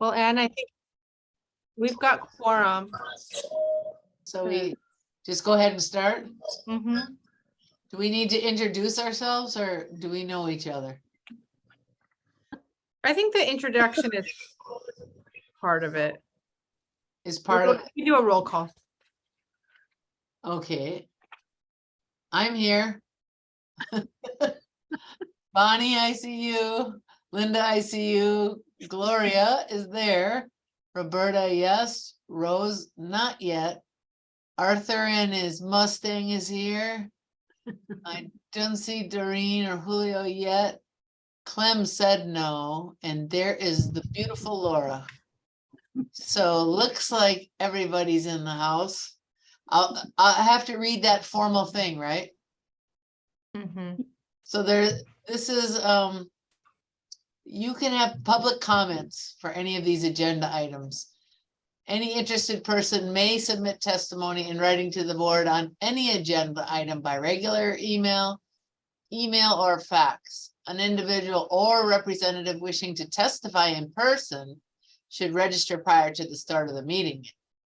Well, Anne, I think we've got quorum. So we just go ahead and start. Mhm. Do we need to introduce ourselves or do we know each other? I think the introduction is part of it. Is part of, We do a roll call. okay. I'm here. Bonnie, I see you. Linda, I see you. Gloria is there. Roberta, yes. Rose, not yet. Arthur and his Mustang is here. I don't see Doreen or Julio yet. Clem said no, and there is the beautiful Laura. So looks like everybody's in the house. I'll have to read that formal thing, right? Mhm. So this is, you can have public comments for any of these agenda items. Any interested person may submit testimony in writing to the board on any agenda item by regular email or fax. An individual or representative wishing to testify in person should register prior to the start of the meeting.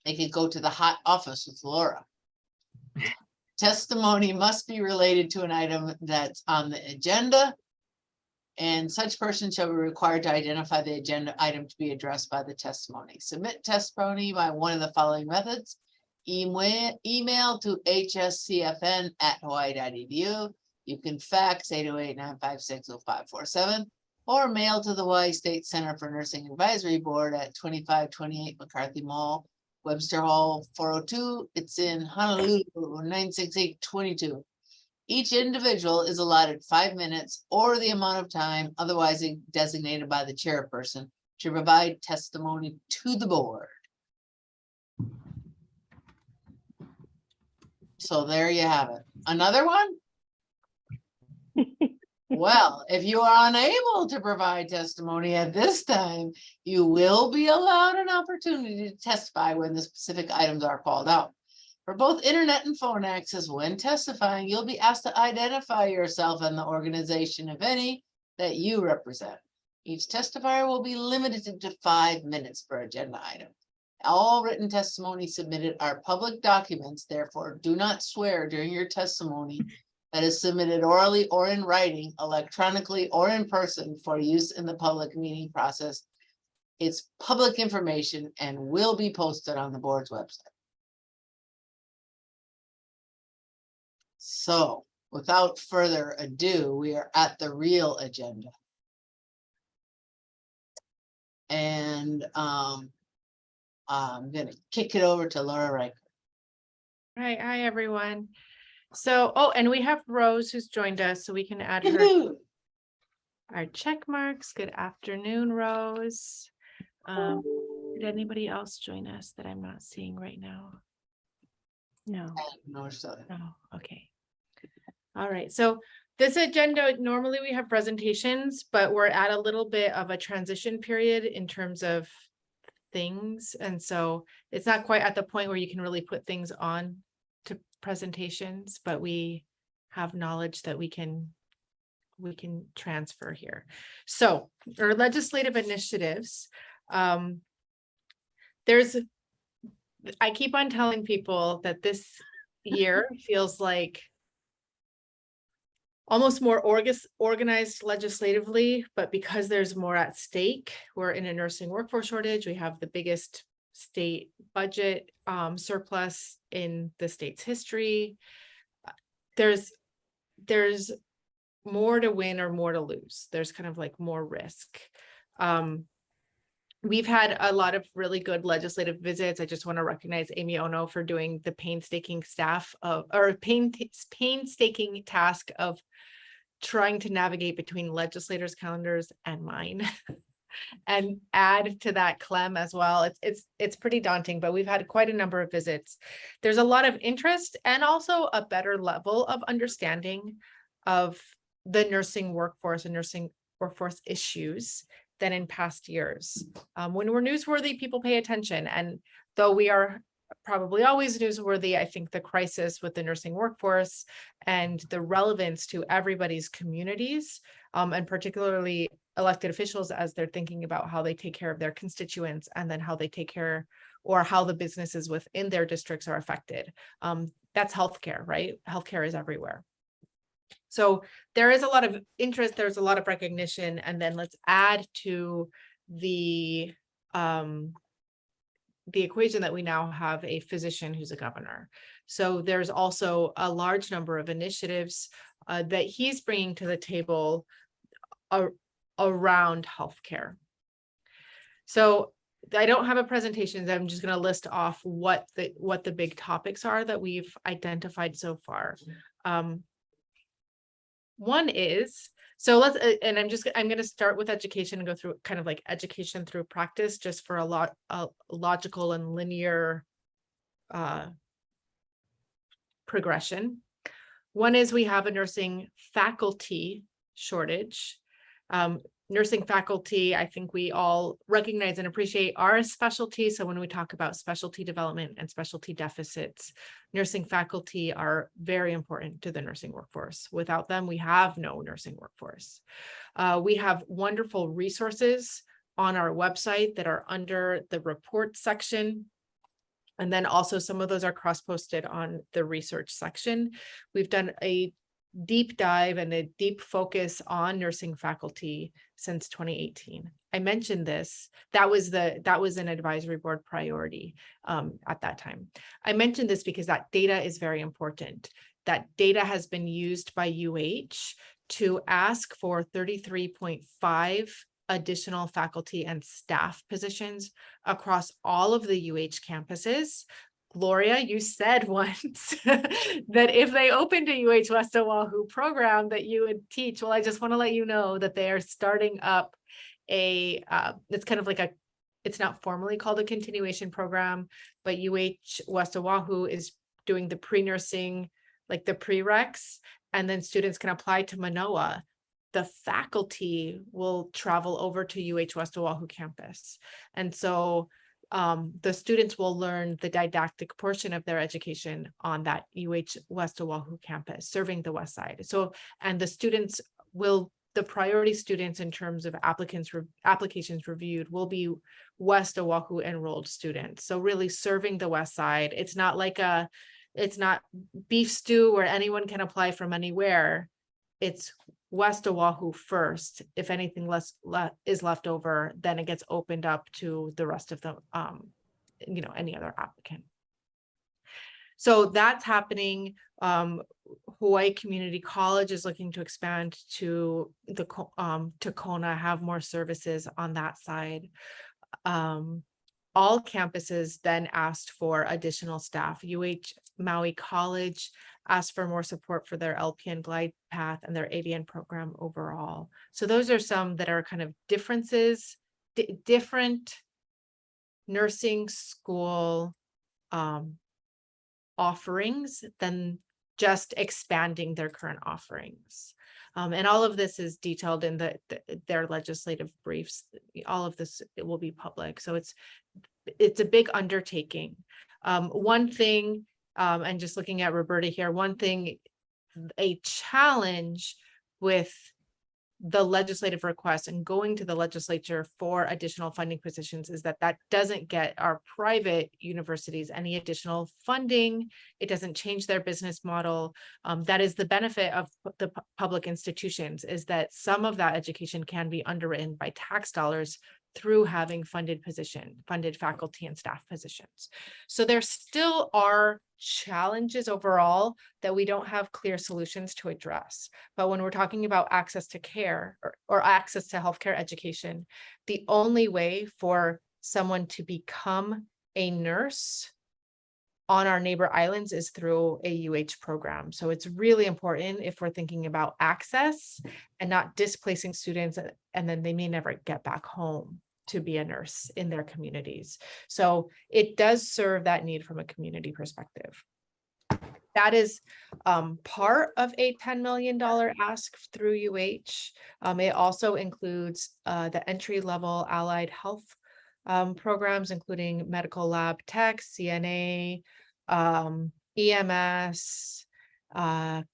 They could go to the hot office with Laura. Testimony must be related to an item that's on the agenda, and such person shall be required to identify the agenda item to be addressed by the testimony. Submit testimony by one of the following methods. Email to hscfn@hawaii.edu. You can fax 808-956-0547 or mail to the Hawaii State Center for Nursing Advisory Board at 2528 McCarthy Mall, Webster Hall 402. It's in Honolulu 96822. Each individual is allotted 5 minutes or the amount of time otherwise designated by the chairperson to provide testimony to the board. So there you have it. Another one? Well, if you are unable to provide testimony at this time, you will be allowed an opportunity to testify when the specific items are called out. For both internet and phone access, when testifying, you'll be asked to identify yourself and the organization, if any, that you represent. Each testifier will be limited to 5 minutes per agenda item. All written testimony submitted are public documents, therefore do not swear during your testimony that is submitted orally or in writing, electronically or in person for use in the public meeting process. It's public information and will be posted on the board's website. So without further ado, we are at the real agenda. And I'm going to kick it over to Laura Riker. Right. Hi, everyone. So, oh, and we have Rose who's joined us, so we can add her our check marks. Good afternoon, Rose. Did anybody else join us that I'm not seeing right now? No. No, so. No. Okay. All right. So this agenda, normally we have presentations, but we're at a little bit of a transition period in terms of things. And so it's not quite at the point where you can really put things on to presentations, but we have knowledge that we can transfer here. So our legislative initiatives, I keep on telling people that this year feels like almost more organized legislatively, but because there's more at stake, we're in a nursing workforce shortage. We have the biggest state budget surplus in the state's history. There's more to win or more to lose. There's kind of like more risk. We've had a lot of really good legislative visits. I just want to recognize Amy Ono for doing the painstaking painstaking task of trying to navigate between legislators' calendars and mine. And add to that Clem as well. It's pretty daunting, but we've had quite a number of visits. There's a lot of interest and also a better level of understanding of the nursing workforce and nursing workforce issues than in past years. When we're newsworthy, people pay attention. And though we are probably always newsworthy, I think the crisis with the nursing workforce and the relevance to everybody's communities, and particularly elected officials as they're thinking about how they take care of their constituents, and then how they take care, or how the businesses within their districts are affected. That's healthcare, right? Healthcare is everywhere. So there is a lot of interest, there's a lot of recognition, and then let's add to the equation that we now have a physician who's a governor. So there's also a large number of initiatives that he's bringing to the table around healthcare. So I don't have a presentation. I'm just going to list off what the big topics are that we've identified so far. One is, so let's, and I'm going to start with education and go through kind of like education through practice, just for a logical and linear progression. One is we have a nursing faculty shortage. Nursing faculty, I think we all recognize and appreciate, are a specialty. So when we talk about specialty development and specialty deficits, nursing faculty are very important to the nursing workforce. Without them, we have no nursing workforce. We have wonderful resources on our website that are under the report section. And then also some of those are cross-posted on the research section. We've done a deep dive and a deep focus on nursing faculty since 2018. I mentioned this, that was an advisory board priority at that time. I mentioned this because that data is very important. That data has been used by UH to ask for 33.5 additional faculty and staff positions across all of the UH campuses. Gloria, you said once that if they opened a UH West Oahu program that you would teach. Well, I just want to let you know that they are starting up it's kind of like it's not formally called a continuation program, but UH West Oahu is doing the pre-nursing, like the prereqs, and then students can apply to Manoa. The faculty will travel over to UH West Oahu campus. And so the students will learn the didactic portion of their education on that UH West Oahu campus, serving the West Side. So, and the students will, the priority students in terms of applications reviewed will be West Oahu enrolled students. So really serving the West Side. It's not like it's not beef stew where anyone can apply from anywhere. It's West Oahu first. If anything is left over, then it gets opened up to the rest of the, any other applicant. So that's happening. Hawaii Community College is looking to expand to to Kona, have more services on that side. All campuses then asked for additional staff. UH Maui College asked for more support for their LPN glide path and their ADN program overall. So those are some that are kind of differences, different nursing school offerings than just expanding their current offerings. And all of this is detailed in their legislative briefs. All of this, it will be public. So it's a big undertaking. One thing, and just looking at Roberta here, one thing, a challenge with the legislative request and going to the legislature for additional funding positions is that doesn't get our private universities any additional funding. It doesn't change their business model. That is the benefit of the public institutions, is that some of that education can be underwritten by tax dollars through having funded faculty and staff positions. So there still are challenges overall that we don't have clear solutions to address. But when we're talking about access to care or access to healthcare education, the only way for someone to become a nurse on our neighbor islands is through a UH program. So it's really important if we're thinking about access and not displacing students, and then they may never get back home to be a nurse in their communities. So it does serve that need from a community perspective. That is part of a $10 million ask through UH. It also includes the entry-level allied health programs, including medical lab tech, CNA, EMS, medical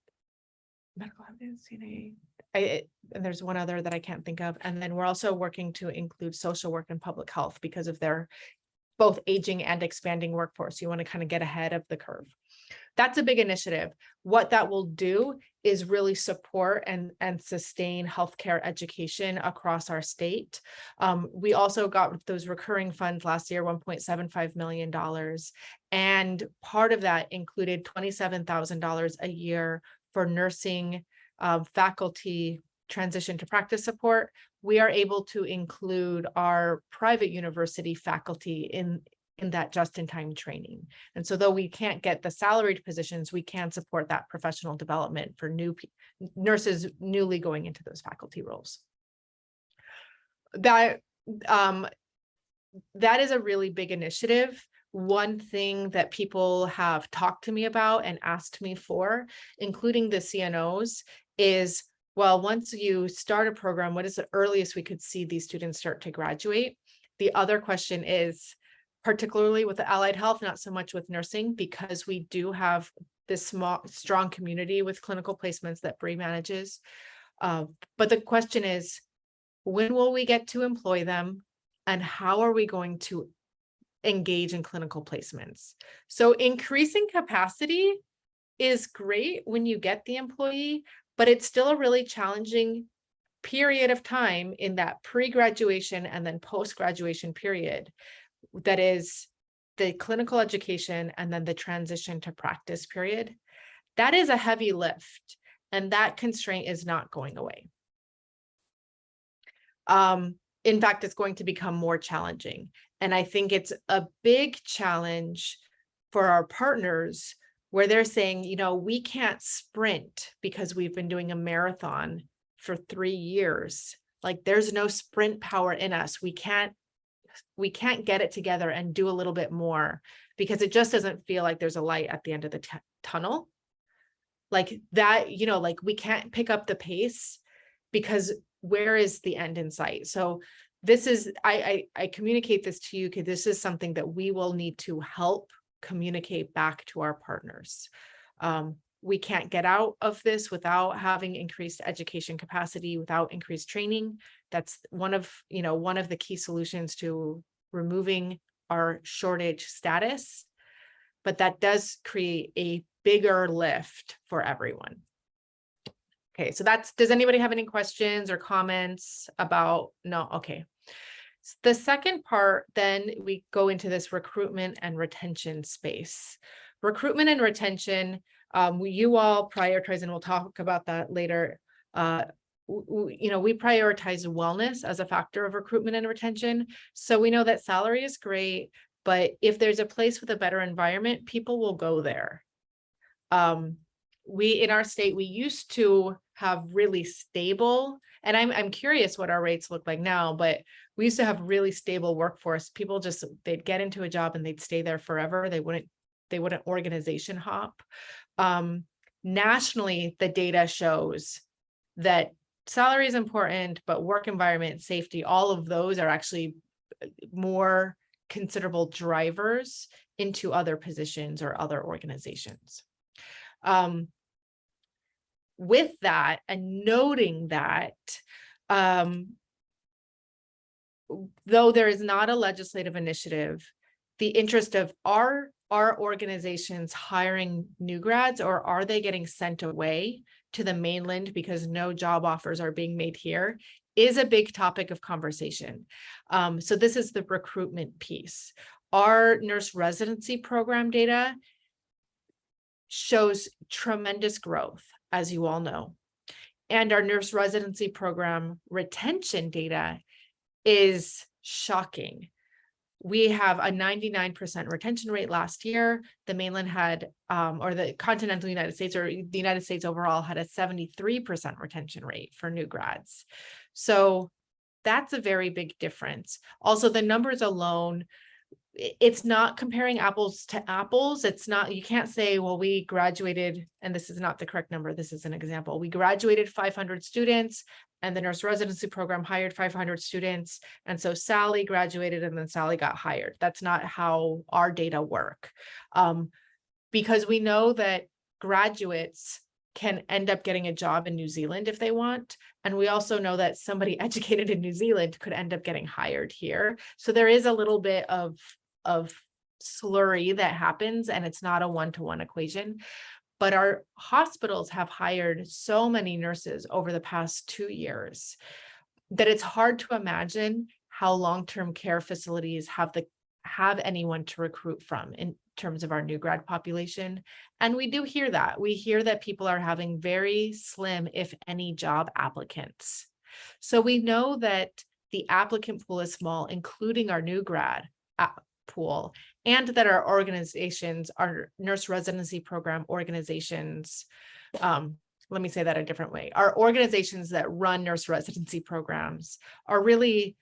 lab, CNA, and there's one other that I can't think of. And then we're also working to include social work and public health because of their both aging and expanding workforce. You want to kind of get ahead of the curve. That's a big initiative. What that will do is really support and sustain healthcare education across our state. We also got those recurring funds last year, $1.75 million. And part of that included $27,000 a year for nursing faculty transition to practice support. We are able to include our private university faculty in that just-in-time training. And so though we can't get the salaried positions, we can support that professional development for new nurses newly going into those faculty roles. That is a really big initiative. One thing that people have talked to me about and asked me for, including the CNOs, is, well, once you start a program, what is the earliest we could see these students start to graduate? The other question is, particularly with the allied health, not so much with nursing, because we do have this strong community with clinical placements that Bree manages. But the question is, when will we get to employ them? And how are we going to engage in clinical placements? So increasing capacity is great when you get the employee, but it's still a really challenging period of time in that pre-graduation and then post-graduation period. That is the clinical education and then the transition to practice period. That is a heavy lift, and that constraint is not going away. In fact, it's going to become more challenging. And I think it's a big challenge for our partners where they're saying, you know, we can't sprint because we've been doing a marathon for 3 years. Like, there's no sprint power in us. We can't get it together and do a little bit more because it just doesn't feel like there's a light at the end of the tunnel. Like that, you know, like we can't pick up the pace because where is the end in sight? So this is, I communicate this to you because this is something that we will need to help communicate back to our partners. We can't get out of this without having increased education capacity, without increased training. That's one of the key solutions to removing our shortage status, but that does create a bigger lift for everyone. Okay, so does anybody have any questions or comments about? No, okay. The second part, then we go into this recruitment and retention space. Recruitment and retention, you all prioritize, and we'll talk about that later. We prioritize wellness as a factor of recruitment and retention. So we know that salary is great, but if there's a place with a better environment, people will go there. In our state, we used to have really stable, and I'm curious what our rates look like now, but we used to have really stable workforce. People they'd get into a job and they'd stay there forever. They wouldn't organization hop. Nationally, the data shows that salary is important, but work environment, safety, all of those are actually more considerable drivers into other positions or other organizations. With that, and noting that, though there is not a legislative initiative, the interest of are organizations hiring new grads, or are they getting sent away to the mainland because no job offers are being made here, is a big topic of conversation. So this is the recruitment piece. Our nurse residency program data shows tremendous growth, as you all know. And our nurse residency program retention data is shocking. We have a 99% retention rate last year. The mainland had, or the continental United States, or the United States overall, had a 73% retention rate for new grads. So that's a very big difference. Also, the numbers alone, it's not comparing apples to apples. It's not, you can't say, well, we graduated, and this is not the correct number. This is an example. We graduated 500 students and the nurse residency program hired 500 students. And so Sally graduated and then Sally got hired. That's not how our data work. Because we know that graduates can end up getting a job in New Zealand if they want. And we also know that somebody educated in New Zealand could end up getting hired here. So there is a little bit of slurry that happens, and it's not a one-to-one equation. But our hospitals have hired so many nurses over the past 2 years that it's hard to imagine how long-term care facilities have anyone to recruit from in terms of our new grad population. And we do hear that. We hear that people are having very slim, if any, job applicants. So we know that the applicant pool is small, including our new grad pool, and that our organizations, our nurse residency program organizations, let me say that a different way. Our organizations that run nurse residency programs are really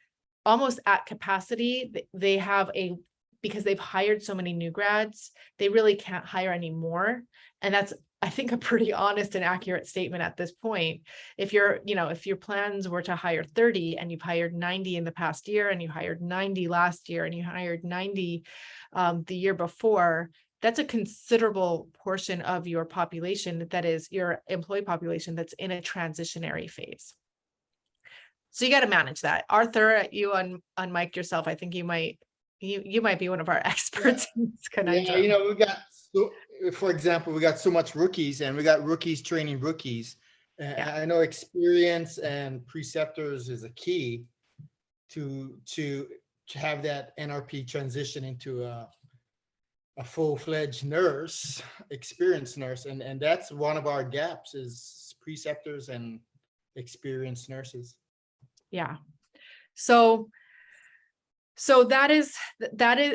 almost at capacity. They have because they've hired so many new grads, they really can't hire anymore. And that's, I think, a pretty honest and accurate statement at this point. If your plans were to hire 30 and you've hired 90 in the past year, and you hired 90 last year, and you hired 90 the year before, that's a considerable portion of your population, that is your employee population, that's in a transitionary phase. So you got to manage that. Arthur, you unmiked yourself. I think you might be one of our experts in this conundrum. Yeah, we got, for example, we got so much rookies, and we got rookies training rookies. Yeah. I know experience and preceptors is a key to have that NRP transition into a full-fledged nurse, experienced nurse, and that's one of our gaps, is preceptors and experienced nurses. Yeah. So that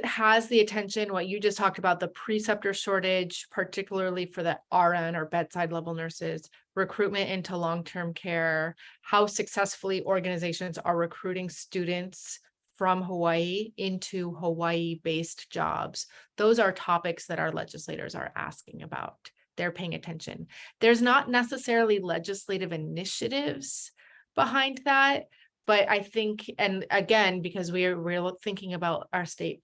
has the attention, what you just talked about, the preceptor shortage, particularly for the RN or bedside level nurses, recruitment into long-term care, how successfully organizations are recruiting students from Hawaii into Hawaii-based jobs. Those are topics that our legislators are asking about. They're paying attention. There's not necessarily legislative initiatives behind that, but I think, and again, because we're thinking about our state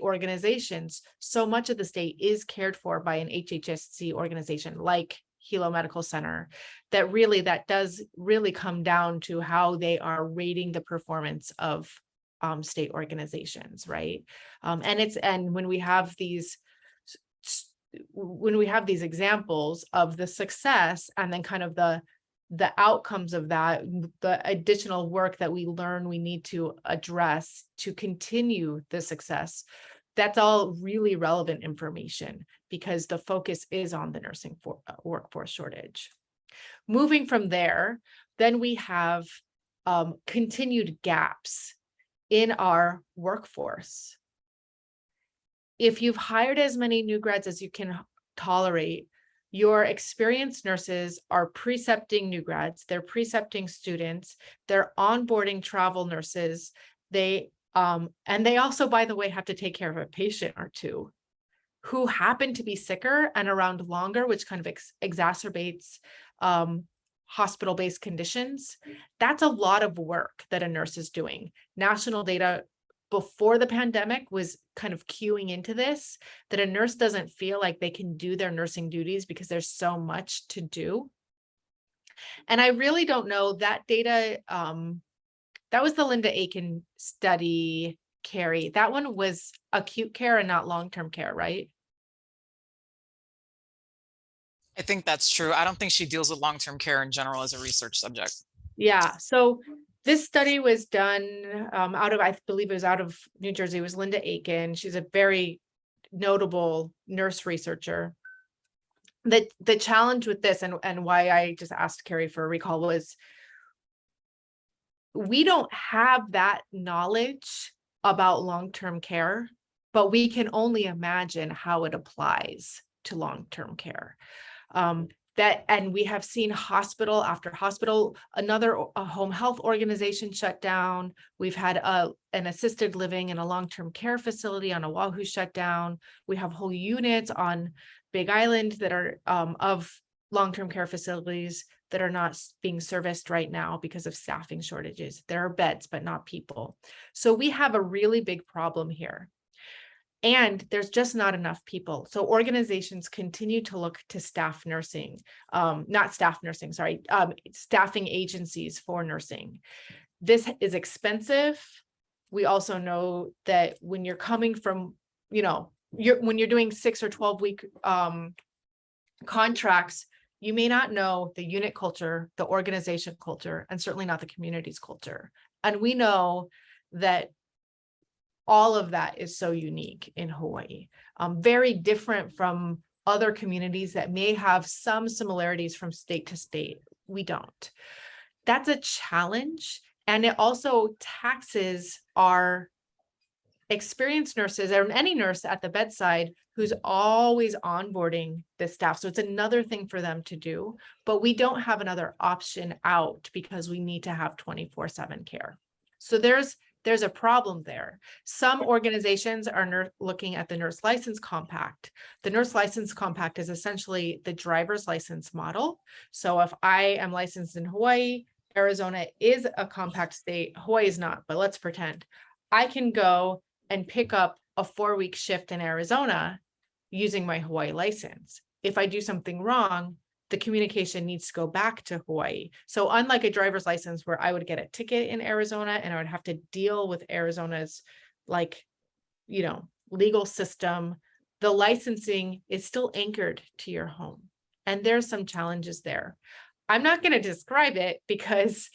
organizations, so much of the state is cared for by an HHSC organization like Hilo Medical Center, that does really come down to how they are rating the performance of state organizations, right? And when we have these examples of the success, and then kind of the outcomes of that, the additional work that we learn we need to address to continue the success, that's all really relevant information, because the focus is on the nursing workforce shortage. Moving from there, then we have continued gaps in our workforce. If you've hired as many new grads as you can tolerate, your experienced nurses are precepting new grads, they're precepting students, they're onboarding travel nurses, and they also, by the way, have to take care of a patient or two who happen to be sicker and around longer, which kind of exacerbates hospital-based conditions. That's a lot of work that a nurse is doing. National data before the pandemic was kind of cueing into this, that a nurse doesn't feel like they can do their nursing duties because there's so much to do. And I really don't know that data. That was the Linda Aiken study, Carrie. That one was acute care and not long-term care, right? I think that's true. I don't think she deals with long-term care in general as a research subject. Yeah. So this study was done out of, I believe it was out of New Jersey. It was Linda Aiken. She's a very notable nurse researcher. The challenge with this, and why I just asked Carrie for a recall, was we don't have that knowledge about long-term care, but we can only imagine how it applies to long-term care. And we have seen hospital after hospital, a home health organization shut down. We've had an assisted living and a long-term care facility on Oahu shut down. We have whole units on Big Island that are of long-term care facilities that are not being serviced right now because of staffing shortages. There are beds, but not people. So we have a really big problem here. And there's just not enough people. So organizations continue to look to staff nursing, not staff nursing, sorry, staffing agencies for nursing. This is expensive. We also know that when you're coming from, when you're doing 6 or 12 week contracts, you may not know the unit culture, the organization culture, and certainly not the community's culture. And we know that all of that is so unique in Hawaii, very different from other communities that may have some similarities from state to state. We don't. That's a challenge. And it also taxes our experienced nurses or any nurse at the bedside who's always onboarding the staff. So it's another thing for them to do, but we don't have another option out because we need to have 24/7 care. So there's a problem there. Some organizations are looking at the nurse license compact. The nurse license compact is essentially the driver's license model. So if I am licensed in Hawaii, Arizona is a compact state, Hawaii is not, but let's pretend. I can go and pick up a 4-week shift in Arizona using my Hawaii license. If I do something wrong, the communication needs to go back to Hawaii. So unlike a driver's license where I would get a ticket in Arizona and I would have to deal with Arizona's legal system, the licensing is still anchored to your home. And there's some challenges there. I'm not going to describe it because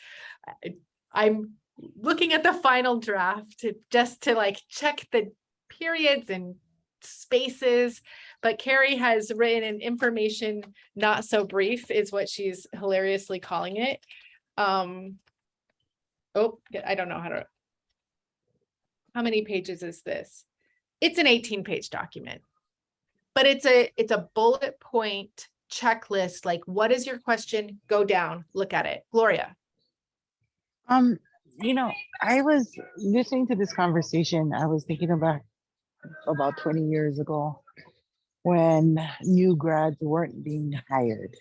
I'm looking at the final draft just to check the periods and spaces. But Carrie has written an information not so brief is what she's hilariously calling it. I don't know how many pages is this? It's an 18-page document, but it's a bullet point checklist. Like, what is your question? Go down, look at it. Gloria. I was listening to this conversation. I was thinking about 20 years ago when new grads weren't being hired.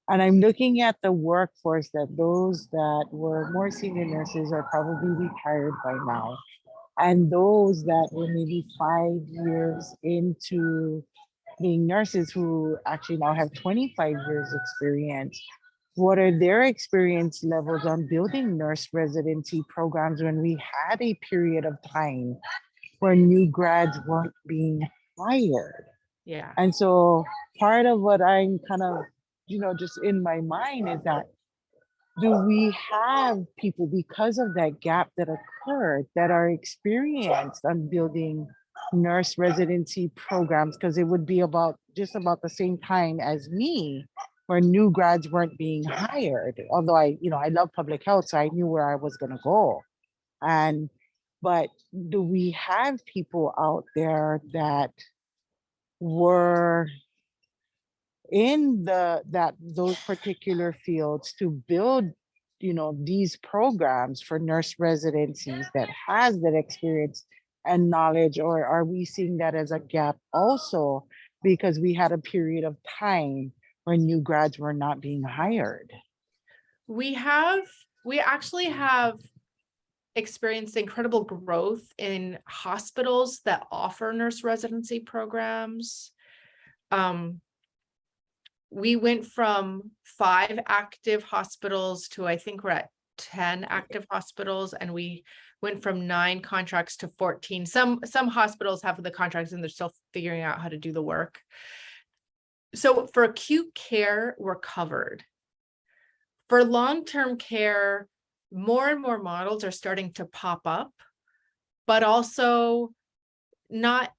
And I'm looking at the workforce that those that were more senior nurses are probably retired by now. And those that were maybe 5 years into being nurses who actually now have 25 years experience. What are their experience levels on building nurse residency programs when we had a period of time where new grads weren't being hired? Yeah. And so part of what I'm kind of, just in my mind is that, do we have people because of that gap that occurred that are experienced on building nurse residency programs? Because it would be just about the same time as me, where new grads weren't being hired. Although I love public health, so I knew where I was going to go. But do we have people out there that were in those particular fields to build, these programs for nurse residencies that has that experience and knowledge? Or are we seeing that as a gap also because we had a period of time when new grads were not being hired? We actually have experienced incredible growth in hospitals that offer nurse residency programs. We went from 5 active hospitals to, I think we're at 10 active hospitals, and we went from 9 contracts to 14. Some hospitals have the contracts and they're still figuring out how to do the work. So for acute care, we're covered. For long-term care, more and more models are starting to pop up, but also not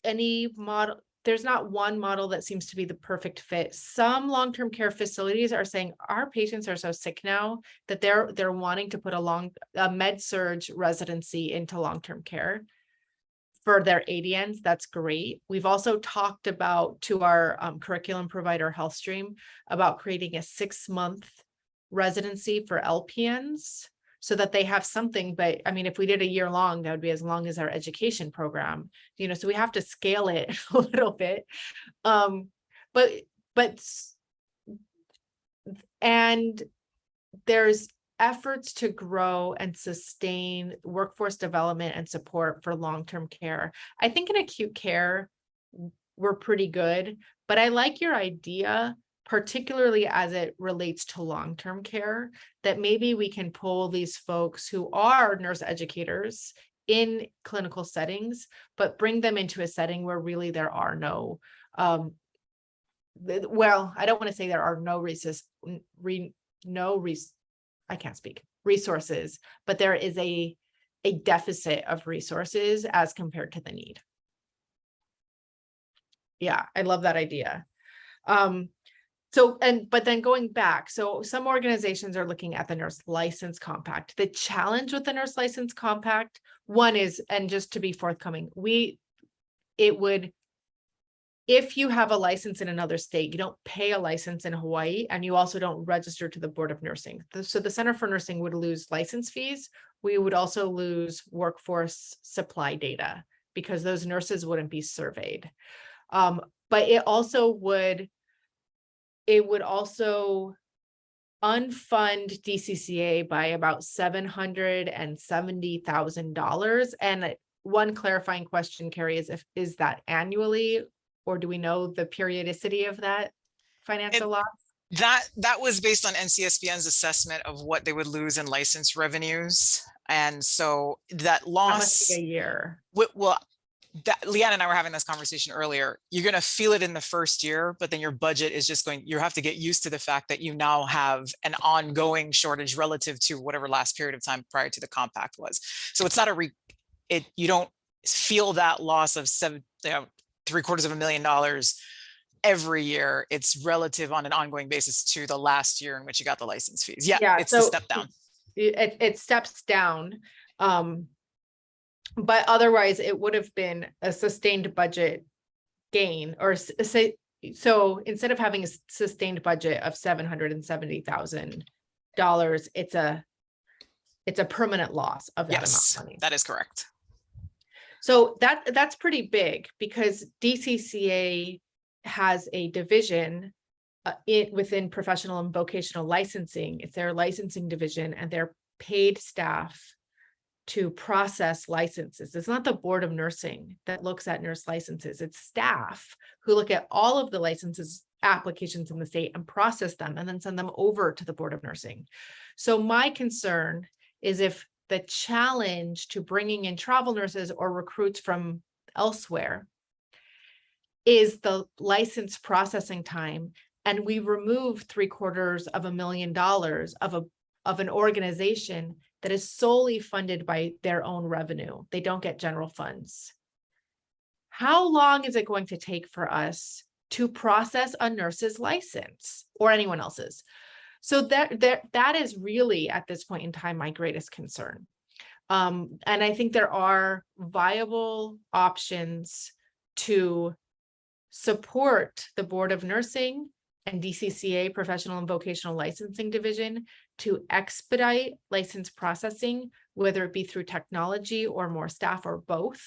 any model. There's not one model that seems to be the perfect fit. Some long-term care facilities are saying our patients are so sick now that they're wanting to put a med-surg residency into long-term care for their ADNs. That's great. We've also talked about to our curriculum provider HealthStream about creating a 6-month residency for LPNs so that they have something. But I mean, if we did a year long, that would be as long as our education program, so we have to scale it a little bit. And there's efforts to grow and sustain workforce development and support for long-term care. I think in acute care, we're pretty good, but I like your idea, particularly as it relates to long-term care, that maybe we can pull these folks who are nurse educators in clinical settings, but bring them into a setting where really there are no, well, I don't want to say there are no I can't speak, resources, but there is a deficit of resources as compared to the need. Yeah, I love that idea. But then going back, so some organizations are looking at the nurse license compact. The challenge with the nurse license compact, one is, and just to be forthcoming, if you have a license in another state, you don't pay a license in Hawaii, and you also don't register to the Board of Nursing. So the Center for Nursing would lose license fees. We would also lose workforce supply data because those nurses wouldn't be surveyed. But it would also unfund DCCA by about $770,000. And one clarifying question, Carrie, is that annually, or do we know the periodicity of that financial loss? That was based on NCSBN's assessment of what they would lose in license revenues. And so that That loss, must be a year. well, Leanne and I were having this conversation earlier. You're going to feel it in the first year, but then your budget is just you have to get used to the fact that you now have an ongoing shortage relative to whatever last period of time prior to the compact was. So it's not you don't feel that loss of $750,000 every year. It's relative on an ongoing basis to the last year in which you got the license fees. Yeah, it's the step down. It steps down. But otherwise it would have been a sustained budget gain, or say, so instead of having a sustained budget of $770,000, it's a permanent loss of that amount of money. That is correct. So that's pretty big, because DCCA has a division within professional and vocational licensing. It's their licensing division, and they're paid staff to process licenses. It's not the Board of Nursing that looks at nurse licenses. It's staff who look at all of the licenses applications in the state and process them and then send them over to the Board of Nursing. So my concern is if the challenge to bringing in travel nurses or recruits from elsewhere is the license processing time, and we remove $750,000 of an organization that is solely funded by their own revenue. They don't get general funds. How long is it going to take for us to process a nurse's license or anyone else's? So that is really, at this point in time, my greatest concern. And I think there are viable options to support the Board of Nursing and DCCA Professional and Vocational Licensing Division to expedite license processing, whether it be through technology or more staff or both.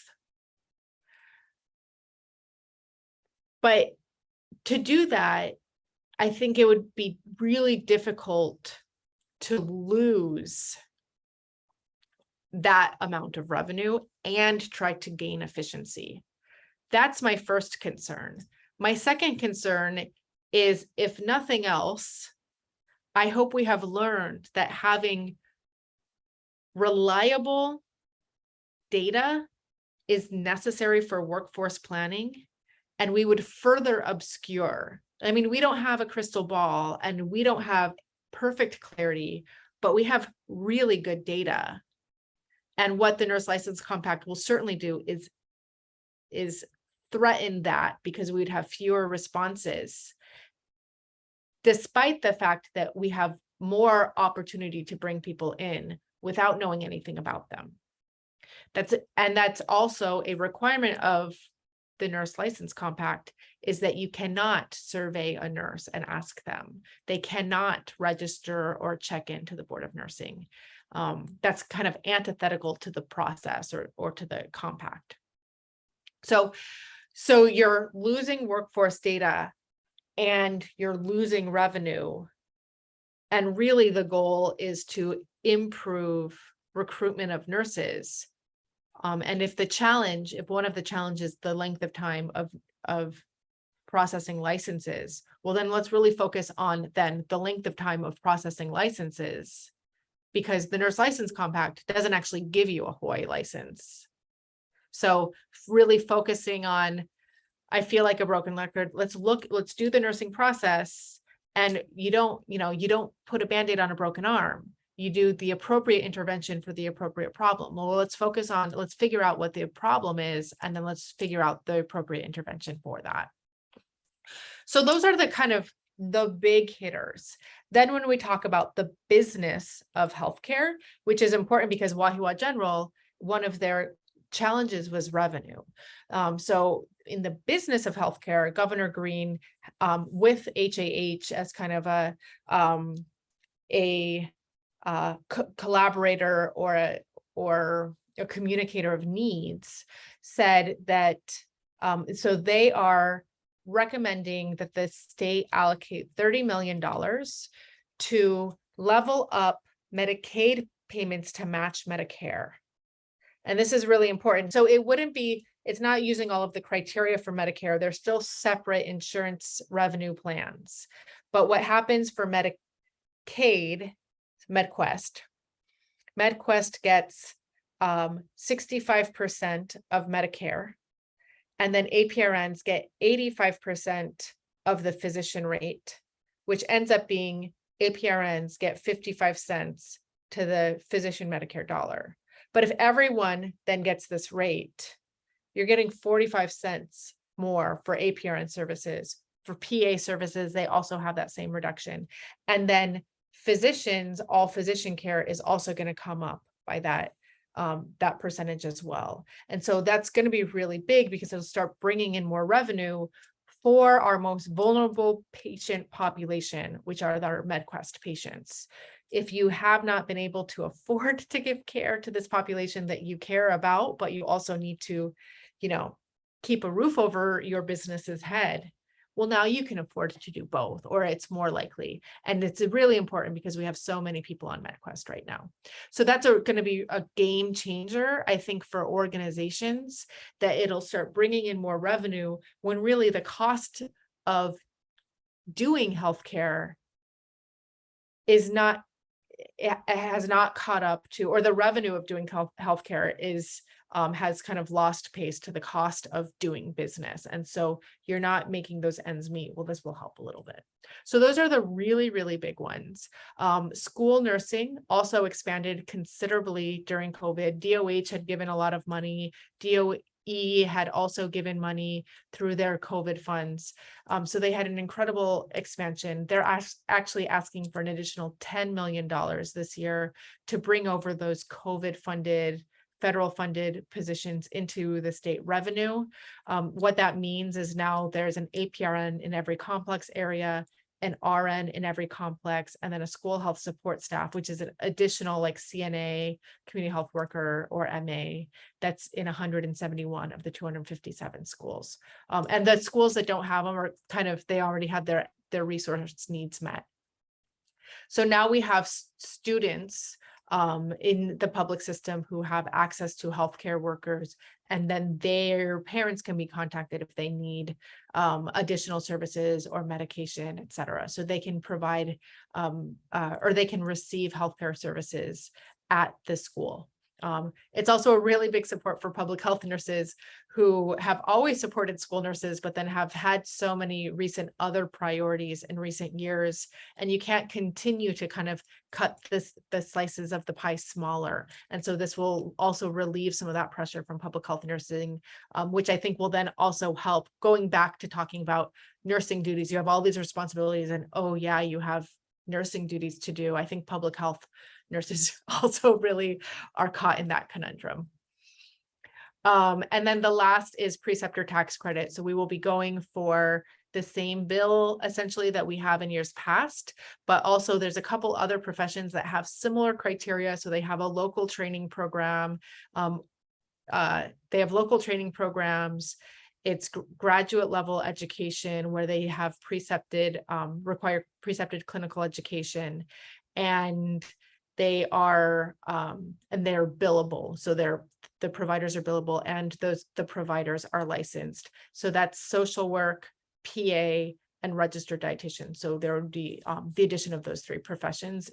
But to do that, I think it would be really difficult to lose that amount of revenue and try to gain efficiency. That's my first concern. My second concern is, if nothing else, I hope we have learned that having reliable data is necessary for workforce planning, and we would further obscure. I mean, we don't have a crystal ball and we don't have perfect clarity, but we have really good data. And what the Nurse License Compact will certainly do is threaten that, because we would have fewer responses, despite the fact that we have more opportunity to bring people in without knowing anything about them. That's also a requirement of the Nurse License Compact, is that you cannot survey a nurse and ask them. They cannot register or check into the Board of Nursing. That's kind of antithetical to the process or to the compact. So you're losing workforce data and you're losing revenue And really the goal is to improve recruitment of nurses. And if one of the challenges, the length of time of processing licenses, well, then let's really focus on then the length of time of processing licenses, because the Nurse License Compact doesn't actually give you a Hawaii license. So really focusing on, I feel like a broken record, let's do the nursing process, and you don't put a Band-Aid on a broken arm. You do the appropriate intervention for the appropriate problem. Well, let's figure out what the problem is, and then let's figure out the appropriate intervention for that. So those are the kind of the big hitters. Then when we talk about the business of healthcare, which is important because Wahiawa General, one of their challenges was revenue. So in the business of healthcare, Governor Green, with HAH as kind of a collaborator or a communicator of needs, said that so they are recommending that the state allocate $30 million to level up Medicaid payments to match Medicare. And this is really important. So it's not using all of the criteria for Medicare. They're still separate insurance revenue plans. But what happens for Medicaid, MedQuest gets 65% of Medicare, and then APRNs get 85% of the physician rate, which ends up being APRNs get 55 cents to the physician Medicare dollar. But if everyone then gets this rate, you're getting 45 cents more for APRN services. For PA services, they also have that same reduction. And then physicians, all physician care is also going to come up by that percentage as well. And so that's going to be really big because it'll start bringing in more revenue for our most vulnerable patient population, which are our MedQuest patients. If you have not been able to afford to give care to this population that you care about, but you also need to, keep a roof over your business's head, well, now you can afford to do both, or it's more likely. And it's really important because we have so many people on MedQuest right now. So that's going to be a game changer, I think, for organizations, that it'll start bringing in more revenue when really the cost of doing healthcare is not, it has not caught up to, or the revenue of doing healthcare is has kind of lost pace to the cost of doing business. And so you're not making those ends meet. Well, this will help a little bit. So those are the really, really big ones. School nursing also expanded considerably during COVID. DOH had given a lot of money. DOE had also given money through their COVID funds. So they had an incredible expansion. They're actually asking for an additional $10 million this year to bring over those COVID funded, federal funded positions into the state revenue. What that means is now there's an APRN in every complex area, an RN in every complex, and then a school health support staff, which is an additional like CNA, community health worker, or MA, that's in 171 of the 257 schools. And the schools that don't have them are they already have their resource needs met. So now we have students in the public system who have access to healthcare workers, and then their parents can be contacted if they need additional services or medication, et cetera. So they can provide or they can receive healthcare services at the school. It's also a really big support for public health nurses who have always supported school nurses, but then have had so many recent other priorities in recent years. And you can't continue to kind of cut the slices of the pie smaller. And so this will also relieve some of that pressure from public health nursing, which I think will then also help. Going back to talking about nursing duties, you have all these responsibilities, and oh yeah, you have nursing duties to do. I think public health nurses also really are caught in that conundrum. And then the last is preceptor tax credit. So we will be going for the same bill essentially that we have in years past, but also there's a couple other professions that have similar criteria. So they have a local training program. They have local training programs. it's graduate level education where they have require precepted clinical education, and they are and they're billable. So the providers are billable, and the providers are licensed. So that's social work, PA, and registered dietitian. So there would be the addition of those three professions,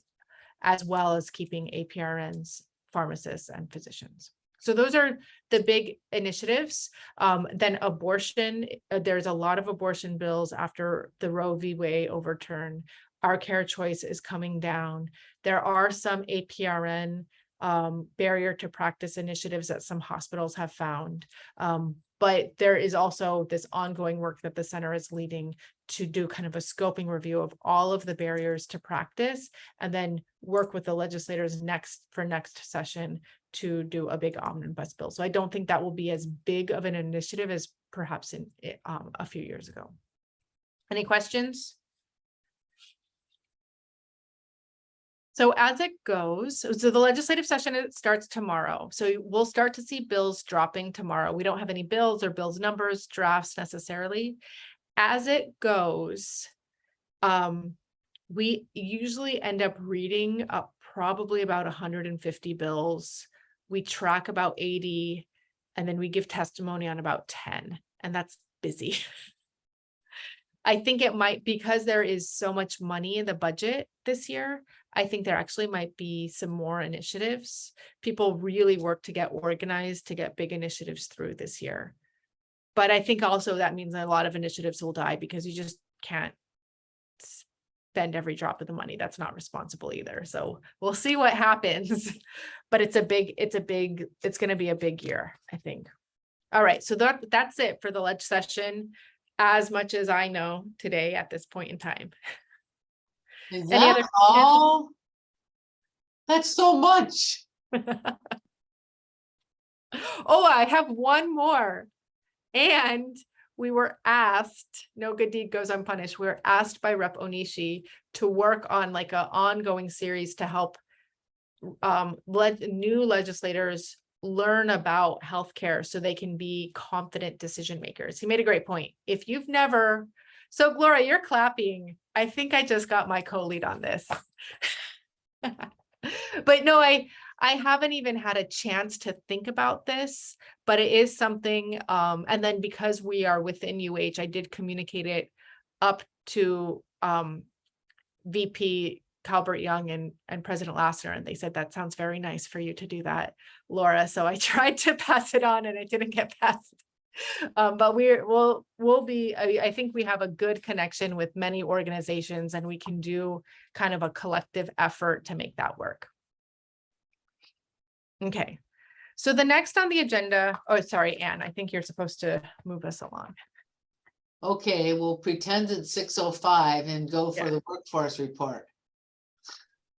as well as keeping APRNs, pharmacists, and physicians. So those are the big initiatives. Then abortion, there's a lot of abortion bills after the Roe v. Wade overturn. Our care choice is coming down. There are some APRN barrier to practice initiatives that some hospitals have found. But there is also this ongoing work that the center is leading to do kind of a scoping review of all of the barriers to practice, and then work with the legislators next session to do a big omnibus bill. So I don't think that will be as big of an initiative as perhaps in a few years ago. Any questions? So as it goes, so the legislative session, it starts tomorrow. So we'll start to see bills dropping tomorrow. We don't have any bills or bills numbers, drafts necessarily. As it goes, we usually end up reading up probably about 150 bills. We track about 80, and then we give testimony on about 10, and that's busy. I think it might, because there is so much money in the budget this year, I think there actually might be some more initiatives. People really work to get organized, to get big initiatives through this year. But I think also that means a lot of initiatives will die because you just can't spend every drop of the money. That's not responsible either. So we'll see what happens, but it's going to be a big year, I think. All right. So that's it for the ledge session, as much as I know today at this point in time. Is Any that other all? That's so much. Oh, I have one more. And we were asked, no good deed goes unpunished. We were asked by Rep. Onishi to work on like an ongoing series to help new legislators learn about healthcare so they can be confident decision makers. He made a great point. If you've never, so Gloria, you're clapping. I think I just got my co-lead on this. But no, I haven't even had a chance to think about this, but it is something, and then because we are within UH, I did communicate it up to VP Calbert Young and President Lassner, and they said, that sounds very nice for you to do that, Laura. So I tried to pass it on and it didn't get passed. But we'll be, I think we have a good connection with many organizations, and we can do kind of a collective effort to make that work. Okay, so the next on the agenda, oh, sorry, Anne, I think you're supposed to move us along. Okay, we'll pretend it's 6:05 and go for Yeah. the workforce report.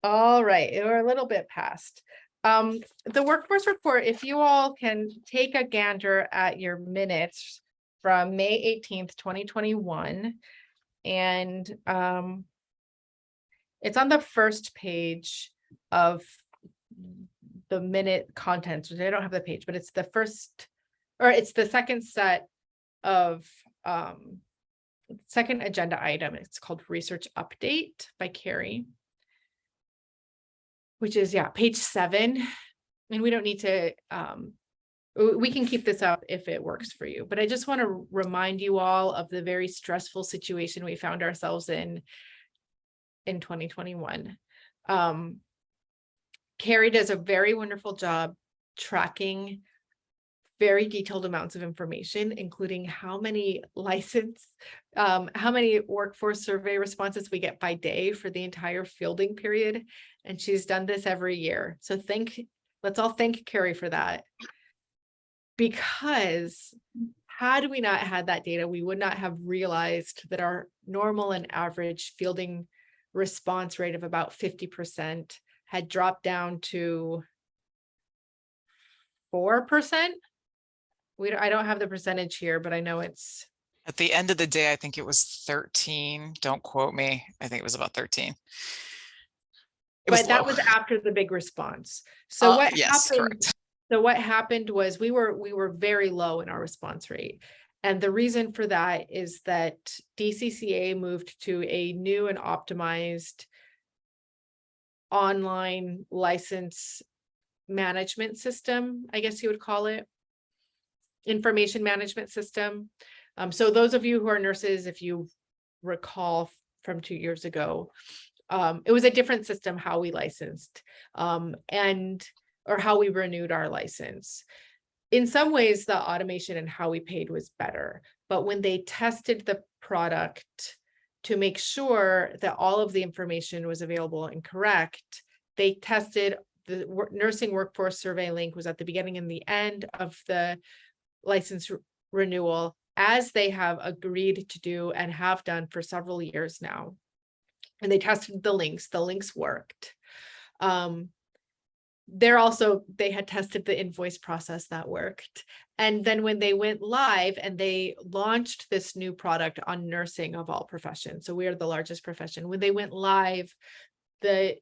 All right, we're a little bit past. The workforce report, if you all can take a gander at your minutes from May 18th, 2021. And it's on the first page of the minute contents. I don't have the page, but it's the first, or it's the second set of second agenda item. It's called Research Update by Carrie, which is, yeah, page 7. And we don't need to, we can keep this up if it works for you, but I just want to remind you all of the very stressful situation we found ourselves in 2021. Carrie does a very wonderful job tracking very detailed amounts of information, including how many how many workforce survey responses we get by day for the entire fielding period. And she's done this every year. So let's all thank Carrie for that. Because had we not had that data, we would not have realized that our normal and average fielding response rate of about 50% had dropped down to 4%. I don't have the percentage here, but I know it's At the end of the day, I think it was 13. Don't quote me. I think it was about 13. But that was after the big response. So what yes, happened? correct. So what happened was we were very low in our response rate. And the reason for that is that DCCA moved to a new and optimized online license management system, I guess you would call it, information management system. So those of you who are nurses, if you recall from 2 years ago, it was a different system how we licensed or how we renewed our license. In some ways, the automation and how we paid was better, but when they tested the product to make sure that all of the information was available and correct, they tested the nursing workforce survey link was at the beginning and the end of the license renewal, as they have agreed to do and have done for several years now. And they tested the links worked. They had tested the invoice process that worked. And then when they went live and they launched this new product on nursing of all professions, so we are the largest profession, when they went live, the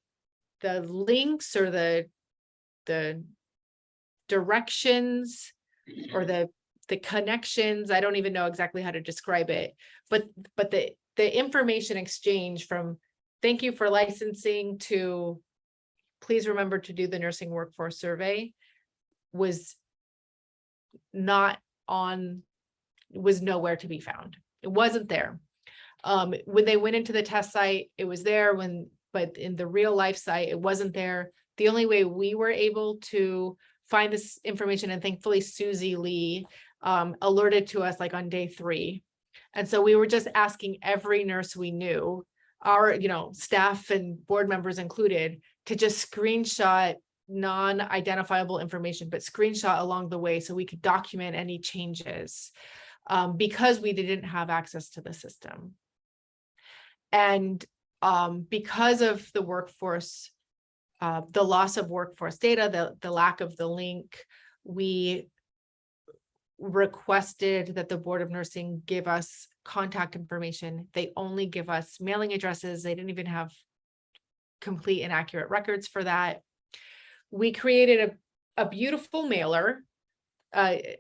links or the directions or the connections, I don't even know exactly how to describe it, but the information exchange from thank you for licensing to please remember to do the nursing workforce survey was nowhere to be found. It wasn't there. When they went into the test site, it was there, but in the real life site, it wasn't there. The only way we were able to find this information, and thankfully Susie Lee alerted to us like on day 3. And so we were just asking every nurse we knew, our staff and board members included, to just screenshot non-identifiable information, but screenshot along the way so we could document any changes, because we didn't have access to the system. And because of the workforce, the loss of workforce data, the lack of the link, we requested that the Board of Nursing give us contact information. They only give us mailing addresses. They didn't even have complete and accurate records for that. We created a beautiful mailer, a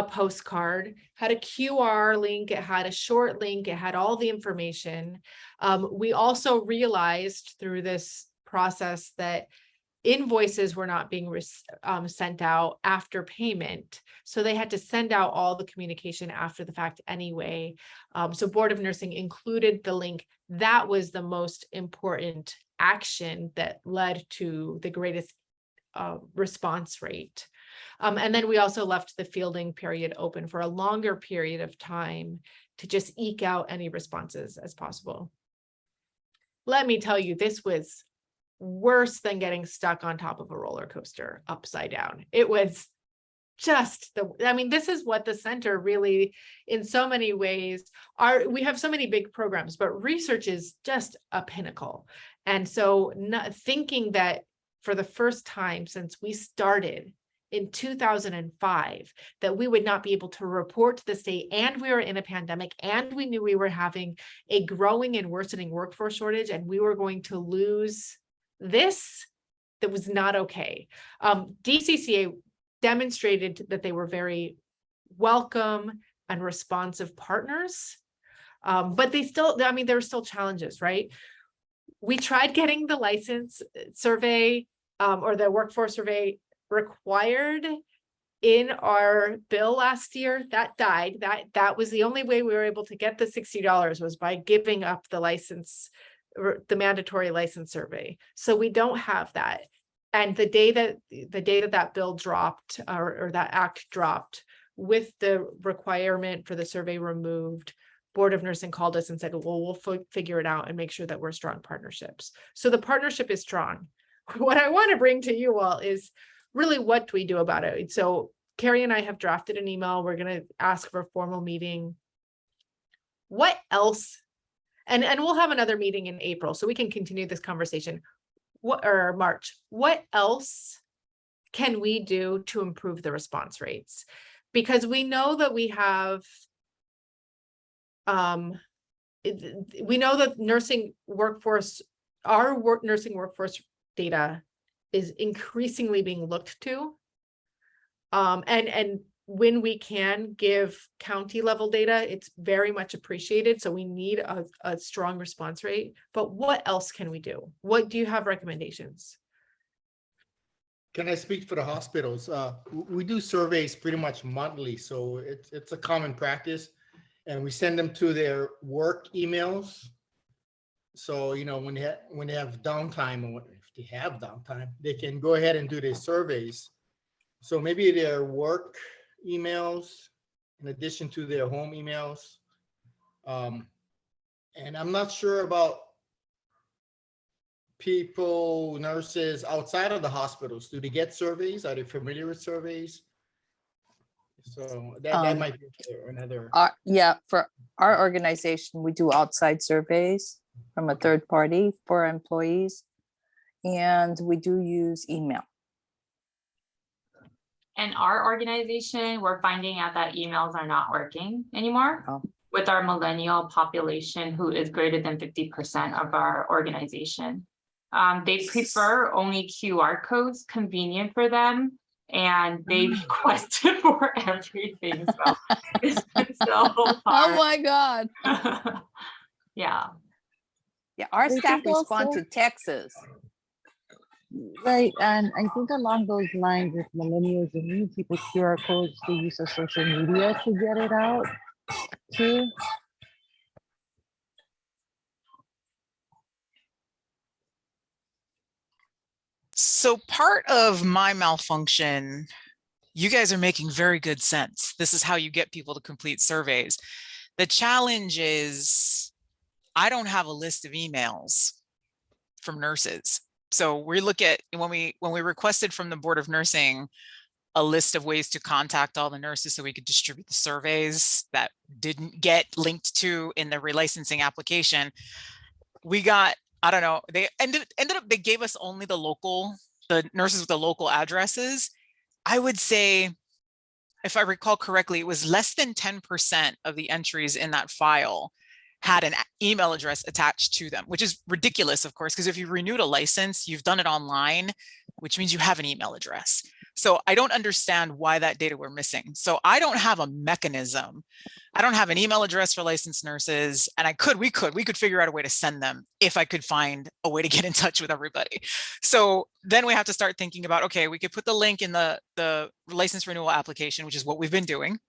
postcard, had a QR link, it had a short link, it had all the information. We also realized through this process that invoices were not being sent out after payment. So they had to send out all the communication after the fact anyway. So Board of Nursing included the link. That was the most important action that led to the greatest response rate. And then we also left the fielding period open for a longer period of time to just eke out any responses as possible. Let me tell you, this was worse than getting stuck on top of a roller coaster upside down. It was just this is what the center really, in so many ways, we have so many big programs, but research is just a pinnacle. And so thinking that for the first time since we started in 2005, that we would not be able to report to the state, and we were in a pandemic, and we knew we were having a growing and worsening workforce shortage, and we were going to lose this, that was not okay. DCCA demonstrated that they were very welcome and responsive partners, but they still, there were still challenges, right? We tried getting the license survey or the workforce survey required in our bill last year. That died. That was the only way we were able to get the $60 was by giving up the license, the mandatory license survey. So we don't have that. And the day that bill dropped or that act dropped with the requirement for the survey removed, Board of Nursing called us and said, well, we'll figure it out and make sure that we're strong partnerships. So the partnership is strong. What I want to bring to you all is really, what do we do about it? So Carrie and I have drafted an email. We're going to ask for a formal meeting. What else? And we'll have another meeting in April so we can continue this conversation. Or March. What else can we do to improve the response rates? Because we know that we have we know that nursing workforce, nursing workforce data is increasingly being looked to. And when we can give county level data, it's very much appreciated. So we need a strong response rate, but what else can we do? What do you have recommendations? Can I speak for the hospitals? We do surveys pretty much monthly, so it's a common practice. And we send them to their work emails. So, you know, when they have downtime, or if they have downtime, they can go ahead and do their surveys. So maybe their work emails in addition to their home emails. And I'm not sure about people, nurses outside of the hospitals. Do they get surveys? Are they familiar with surveys? So that might be another. Yeah, for our organization, we do outside surveys from a third party for employees. And we do use email. In our organization, we're finding out that emails are not working anymore Oh. with our millennial population, who is greater than 50% of our organization. They prefer only QR codes, convenient for them, and they requested for everything. So it's been so Oh hard. my God. Yeah. Yeah, our I staff think respond also- to texts. Right, and I think along those lines, with millennials and new people, QR codes, the use of social media to get it out too. So part of my malfunction, you guys are making very good sense. This is how you get people to complete surveys. The challenge is I don't have a list of emails from nurses. So we look at when we requested from the Board of Nursing a list of ways to contact all the nurses so we could distribute the surveys that didn't get linked to in the relicensing application. We got, I don't know, they ended up, they gave us only the nurses with the local addresses. I would say, if I recall correctly, it was less than 10% of the entries in that file had an email address attached to them, which is ridiculous, of course, because if you renewed a license, you've done it online, which means you have an email address. So I don't understand why that data were missing. So I don't have a mechanism. I don't have an email address for licensed nurses, and we could figure out a way to send them if I could find a way to get in touch with everybody. So then we have to start thinking about, okay, we could put the link in the license renewal application, which is what we've been doing.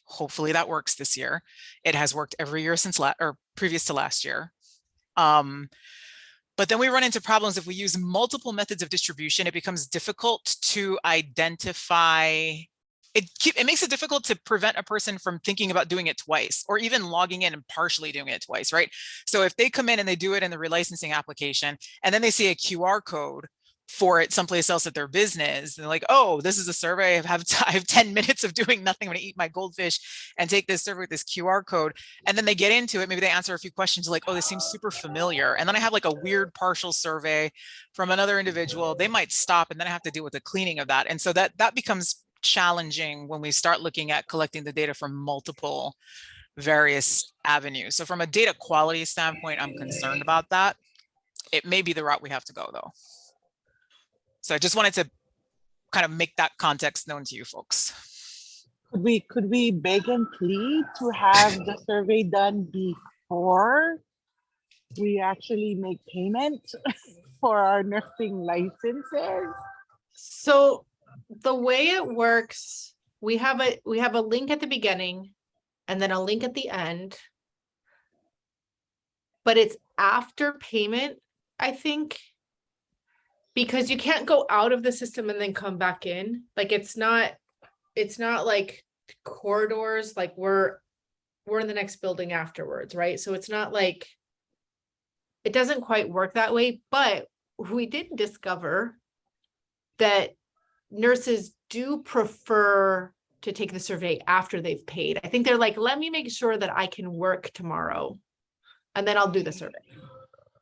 Hopefully that works this year. It has worked every year since previous to last year. But then we run into problems if we use multiple methods of distribution. It becomes difficult to identify. It makes it difficult to prevent a person from thinking about doing it twice, or even logging in and partially doing it twice, right? So if they come in and they do it in the relicensing application, and then they see a QR code for it someplace else at their business, they're like, oh, this is a survey. I have 10 minutes of doing nothing. I'm going to eat my goldfish and take this survey with this QR code. And then they get into it. Maybe they answer a few questions like, oh, this seems super familiar. And then I have like a weird partial survey from another individual. They might stop, and then I have to deal with the cleaning of that. And so that becomes challenging when we start looking at collecting the data from multiple various avenues. So from a data quality standpoint, I'm concerned about that. It may be the route we have to go, though. So I just wanted to kind of make that context known to you folks. Could we beg and plead to have the survey done before we actually make payment for our nursing licenses? So the way it works, we have a link at the beginning and then a link at the end. But it's after payment, I think. Because you can't go out of the system and then come back in. Like it's not like corridors, like we're in the next building afterwards, right? So it's not like, it doesn't quite work that way, but we did discover that nurses do prefer to take the survey after they've paid. I think they're like, let me make sure that I can work tomorrow, and then I'll do the survey.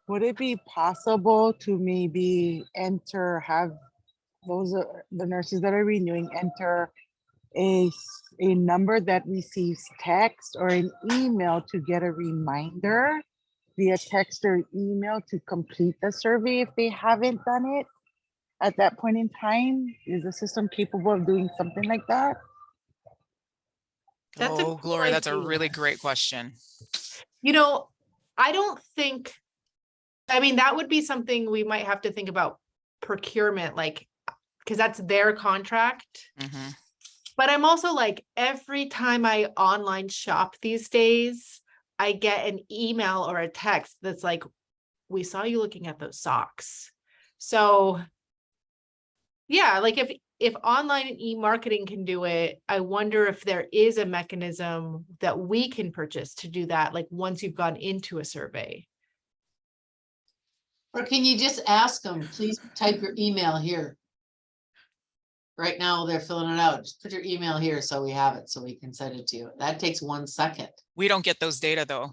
Would it be possible to maybe have those the nurses that are renewing enter a number that receives text or an email to get a reminder via text or email to complete the survey if they haven't done it? at that point in time? Is the system capable of doing something like that? That's a Oh, cool Gloria, that's a idea. really great question. You know, I don't think, I mean, that would be something we might have to think about procurement, like, because that's their contract. Mhm. But I'm also like, every time I online shop these days, I get an email or a text that's like, we saw you looking at those socks. So yeah, like if online and e-marketing can do it, I wonder if there is a mechanism that we can purchase to do that, like once you've gone into a survey. Or can you just ask them, please type your email here? Right now, they're filling it out. Just put your email here so we have it, so we can send it to you. That takes 1 second. We don't get those data though.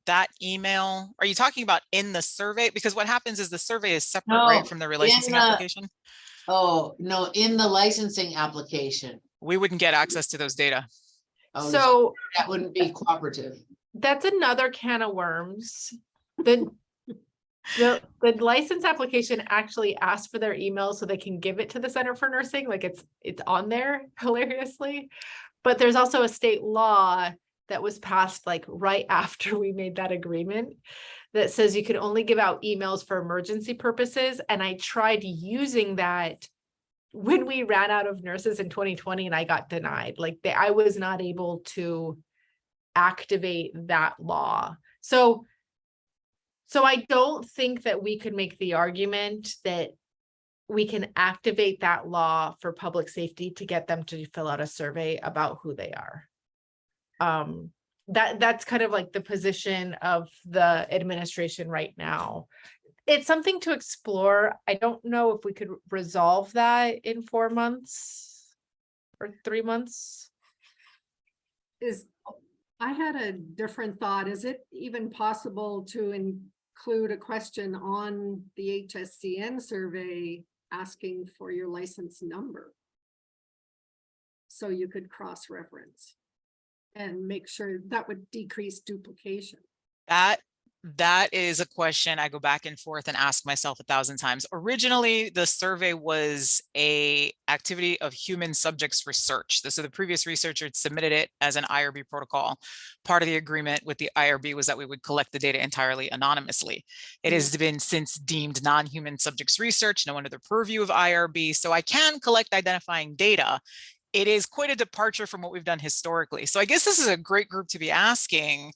That email, are you talking about in the survey? Because what happens is the survey is separate, No, right, from the relicensing the- application? Oh, no, in the licensing application. We wouldn't get access to those data. Oh, So that wouldn't be cooperative. that's another can of worms. The license application actually asks for their email so they can give it to the Center for Nursing, like it's on there hilariously. But there's also a state law that was passed like right after we made that agreement that says you can only give out emails for emergency purposes. And I tried using that when we ran out of nurses in 2020 and I got denied. Like I was not able to activate that law. So I don't think that we could make the argument that we can activate that law for public safety to get them to fill out a survey about who they are. That's kind of like the position of the administration right now. It's something to explore. I don't know if we could resolve that in 4 months or 3 months. I had a different thought. Is it even possible to include a question on the HSCN survey asking for your license number? So you could cross-reference and make sure that would decrease duplication. That is a question I go back and forth and ask myself 1,000 times. Originally, the survey was a activity of human subjects research. So the previous researcher had submitted it as an IRB protocol. Part of the agreement with the IRB was that we would collect the data entirely anonymously. It has been since deemed non-human subjects research, no under the purview of IRB. So I can collect identifying data. It is quite a departure from what we've done historically. So I guess this is a great group to be asking.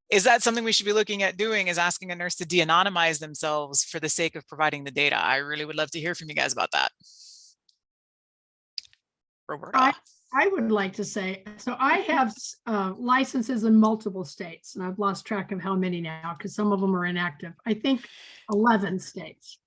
Is that something we should be looking at doing, is asking a nurse to de-anonymize themselves for the sake of providing the data? I really would love to hear from you guys about that. Roberta. I would like to say, so I have licenses in multiple states, and I've lost track of how many now because some of them are inactive. I think 11 states.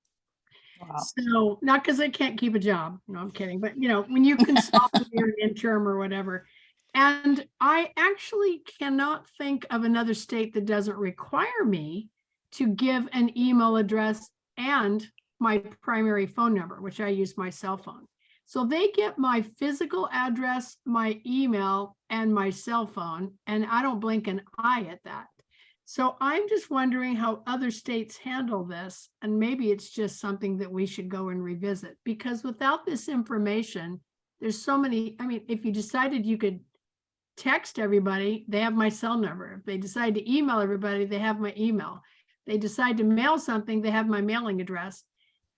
Wow. So not because I can't keep a job. No, I'm kidding. But you know, when you consult you're an interim or whatever. And I actually cannot think of another state that doesn't require me to give an email address and my primary phone number, which I use my cell phone. So they get my physical address, my email, and my cell phone, and I don't blink an eye at that. So I'm just wondering how other states handle this, and maybe it's just something that we should go and revisit, because without this information, there's so many, I mean, if you decided you could text everybody, they have my cell number. If they decide to email everybody, they have my email. They decide to mail something, they have my mailing address.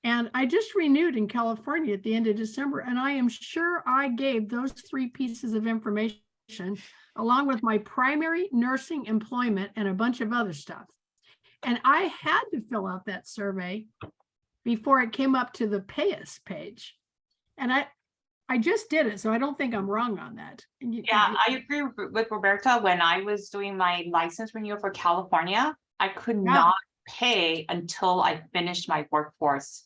And I just renewed in California at the end of December, and I am sure I gave those 3 pieces of information along with my primary nursing employment and a bunch of other stuff. And I had to fill out that survey before it came up to the pay us page. And I just did it, so I don't think I'm wrong on that. Yeah, I agree with Roberta. When I was doing my license renewal for California, I could not pay until I finished my workforce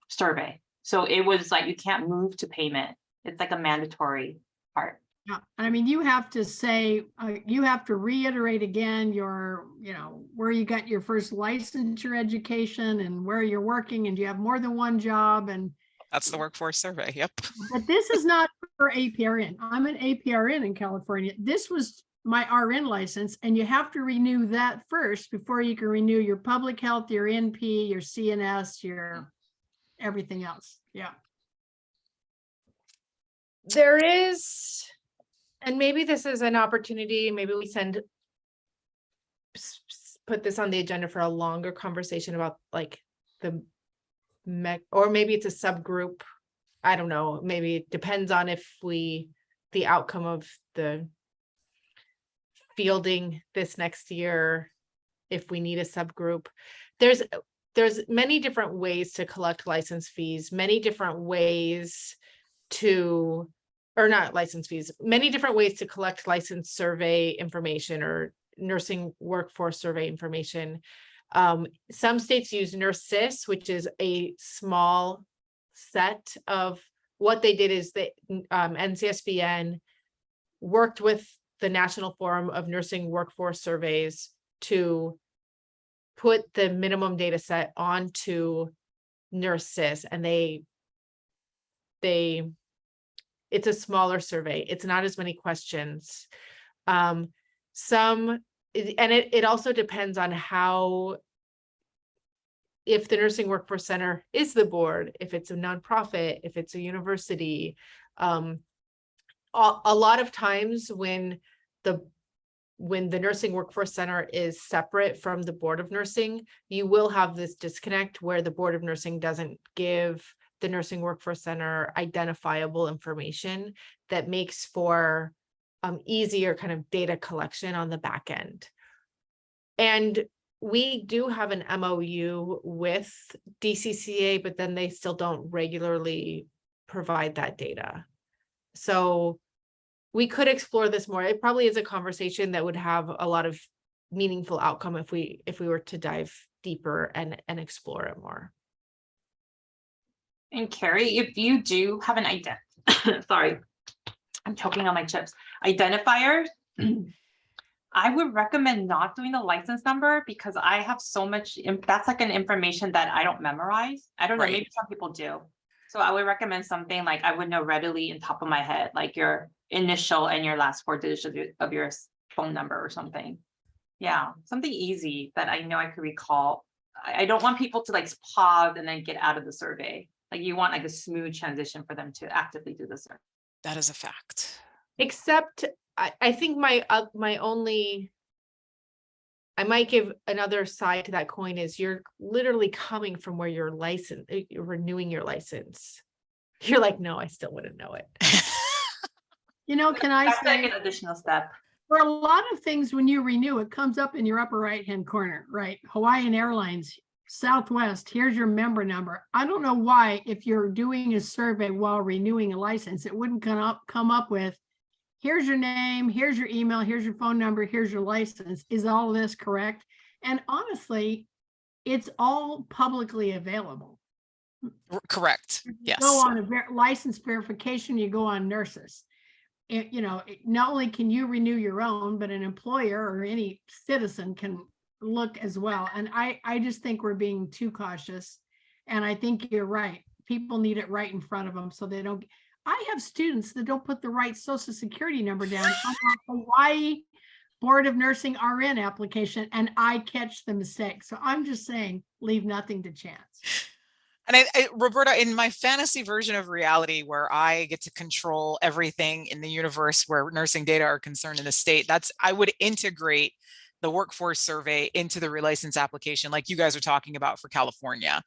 survey. So it was like, you can't move to payment. It's like a mandatory part. Yeah, I mean, you have to say, you have to reiterate again your, you know, where you got your first licensure education and where you're working, and you have more than one job. And That's the workforce survey. Yep. but this is not for APRN. I'm an APRN in California. This was my RN license, and you have to renew that first before you can renew your public health, your NP, your CNS, your everything else. Yeah. There is, and maybe this is an opportunity, maybe we put this on the agenda for a longer conversation about like the or maybe it's a subgroup. I don't know, maybe it depends on if the outcome of the fielding this next year, if we need a subgroup. There's many different ways to collect license fees, many different ways to, or not license fees, many different ways to collect license survey information or nursing workforce survey information. Some states use NurseSys, which is a small set of what they did is that NCSBN worked with the National Forum of Nursing Workforce Surveys to put the minimum data set onto NurseSys, and it's a smaller survey. It's not as many questions. It also depends on how, if the Nursing Workforce Center is the board, if it's a nonprofit, if it's a university. A lot of times when the Nursing Workforce Center is separate from the Board of Nursing, you will have this disconnect where the Board of Nursing doesn't give the Nursing Workforce Center identifiable information that makes for easier kind of data collection on the back end. And we do have an MOU with DCCA, but then they still don't regularly provide that data. So we could explore this more. It probably is a conversation that would have a lot of meaningful outcome if we were to dive deeper and explore it more. And Carrie, if you do have an sorry, I'm choking on my chips, identifier, I would recommend not doing the license number because I have so much, that's like an information that I don't memorize. I don't know, Right. maybe some people do. So I would recommend something like I would know readily in top of my head, like your initial and your last 4 digits of your phone number or something. Yeah, something easy that I know I could recall. I don't want people to like pause and then get out of the survey. Like you want like a smooth transition for them to actively do the survey. That is a fact. Except I think my only, I might give another side to that coin is you're literally coming from where you're licensed, you're renewing your license. You're like, no, I still wouldn't know it. You know, can I That's like say, an additional step. for a lot of things, when you renew, it comes up in your upper right-hand corner, right? Hawaiian Airlines, Southwest, here's your member number. I don't know why, if you're doing a survey while renewing a license, it wouldn't come up with, here's your name, here's your email, here's your phone number, here's your license. Is all of this correct? And honestly, it's all publicly available. Correct. Yes. Go on a license verification, you go on nurses. You know, not only can you renew your own, but an employer or any citizen can look as well. And I just think we're being too cautious. And I think you're right. People need it right in front of them so they don't. I have students that don't put the right social security number down on the Hawaii Board of Nursing RN application, and I catch the mistake. So I'm just saying, leave nothing to chance. And Roberta, in my fantasy version of reality, where I get to control everything in the universe where nursing data are concerned in the state, I would integrate the workforce survey into the relicense application, like you guys are talking about for California.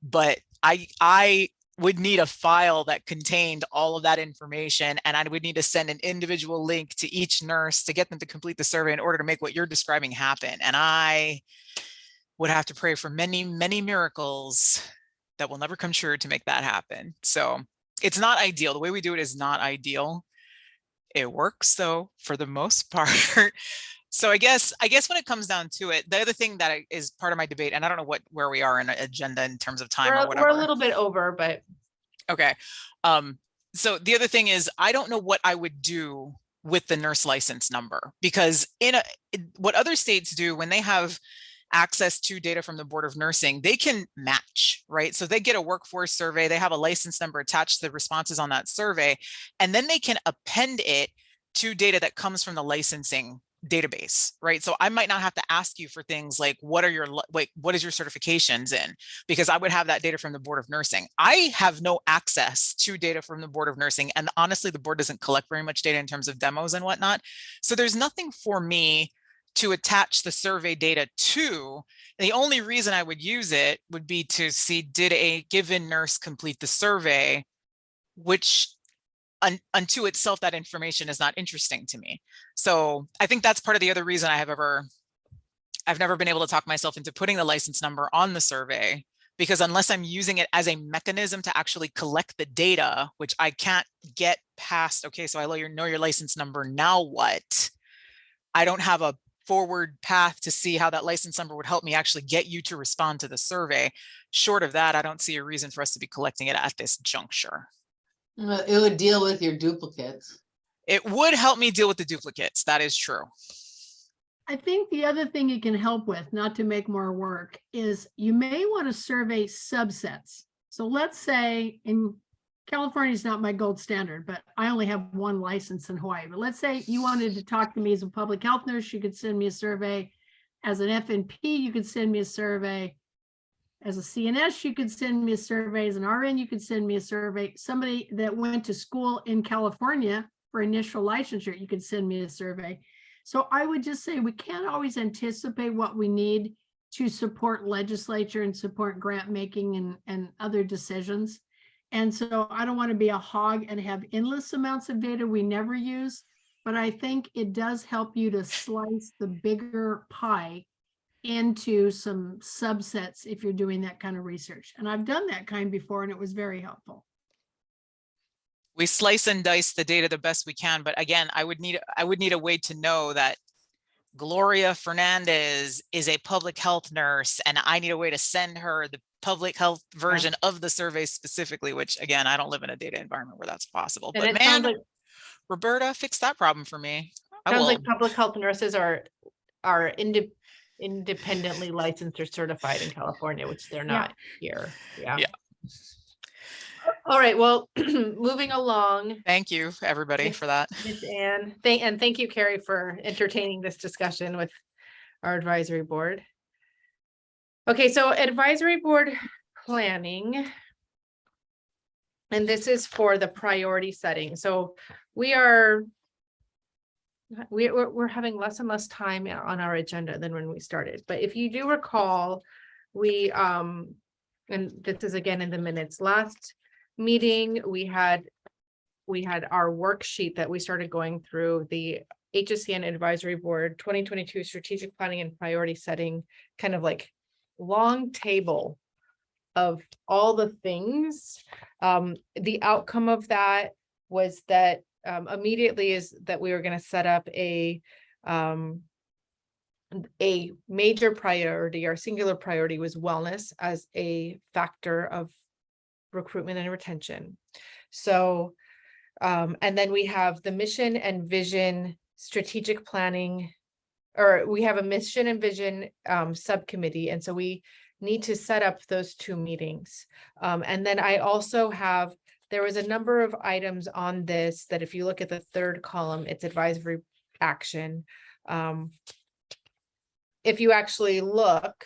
But I would need a file that contained all of that information, and I would need to send an individual link to each nurse to get them to complete the survey in order to make what you're describing happen. And I would have to pray for many, many miracles that will never come true to make that happen. So it's not ideal. The way we do it is not ideal. It works though, for the most part. So I guess when it comes down to it, the other thing that is part of my debate, and I don't know where we are in an agenda in terms of time or whatever. We're a little bit over, but okay. So the other thing is, I don't know what I would do with the nurse license number, because what other states do when they have access to data from the Board of Nursing, they can match, right? So they get a workforce survey, they have a license number attached to the responses on that survey, and then they can append it to data that comes from the licensing database, right? So I might not have to ask you for things like, what are your, like, what is your certifications in? Because I would have that data from the Board of Nursing. I have no access to data from the Board of Nursing. And honestly, the board doesn't collect very much data in terms of demos and whatnot. So there's nothing for me to attach the survey data to. The only reason I would use it would be to see, did a given nurse complete the survey, which unto itself, that information is not interesting to me. So I think that's part of the other reason I've never been able to talk myself into putting the license number on the survey, because unless I'm using it as a mechanism to actually collect the data, which I can't get past, okay, so I know your license number, now what? I don't have a forward path to see how that license number would help me actually get you to respond to the survey. Short of that, I don't see a reason for us to be collecting it at this juncture. It would deal with your duplicates. It would help me deal with the duplicates. That is true. I think the other thing you can help with, not to make more work, is you may want to survey subsets. So let's say, in California is not my gold standard, but I only have one license in Hawaii. But let's say you wanted to talk to me as a public health nurse, you could send me a survey. As an FNP, you could send me a survey. As a CNS, you could send me a survey. As an RN, you could send me a survey. Somebody that went to school in California for initial licensure, you could send me a survey. So I would just say we can't always anticipate what we need to support legislature and support grant making and other decisions. And so I don't want to be a hog and have endless amounts of data we never use, but I think it does help you to slice the bigger pie into some subsets if you're doing that kind of research. And I've done that kind before, and it was very helpful. We slice and dice the data the best we can, but again, I would need a way to know that Gloria Fernandez is a public health nurse, and I need a way to send her the public health version of the survey specifically, which again, I don't live in a data environment where that's possible. And but it sounds man, like, Roberta, fix that problem for me. sounds like public health nurses are independently licensed or certified in California, which they're not here. Yeah. All right, well, moving along. Thank you, everybody, for that. Ms. Ann, and thank you, Carrie, for entertaining this discussion with our advisory board. Okay, so advisory board planning. And this is for the priority setting. So we're having less and less time on our agenda than when we started. But if you do recall, we and this is again in the minutes, last meeting we had our worksheet that we started going through, the HSCN Advisory Board 2022 strategic planning and priority setting, kind of like long table of all the things. The outcome of that was that immediately is that we were going to set up a major priority. Our singular priority was wellness as a factor of recruitment and retention. So, and then we have the mission and vision strategic planning, or we have a mission and vision subcommittee. And so we need to set up those two meetings. And then I also have, there was a number of items on this that if you look at the third column, it's advisory action. If you actually look,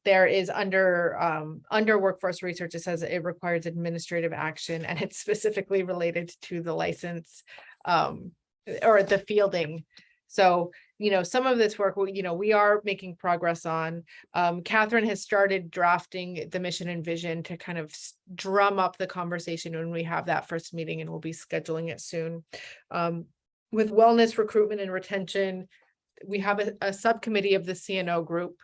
there is under workforce research, it says it requires administrative action, and it's specifically related to the license or the fielding. So, some of this work, we are making progress on. Catherine has started drafting the mission and vision to kind of drum up the conversation when we have that first meeting, and we'll be scheduling it soon. With wellness, recruitment, and retention, we have a subcommittee of the CNO group.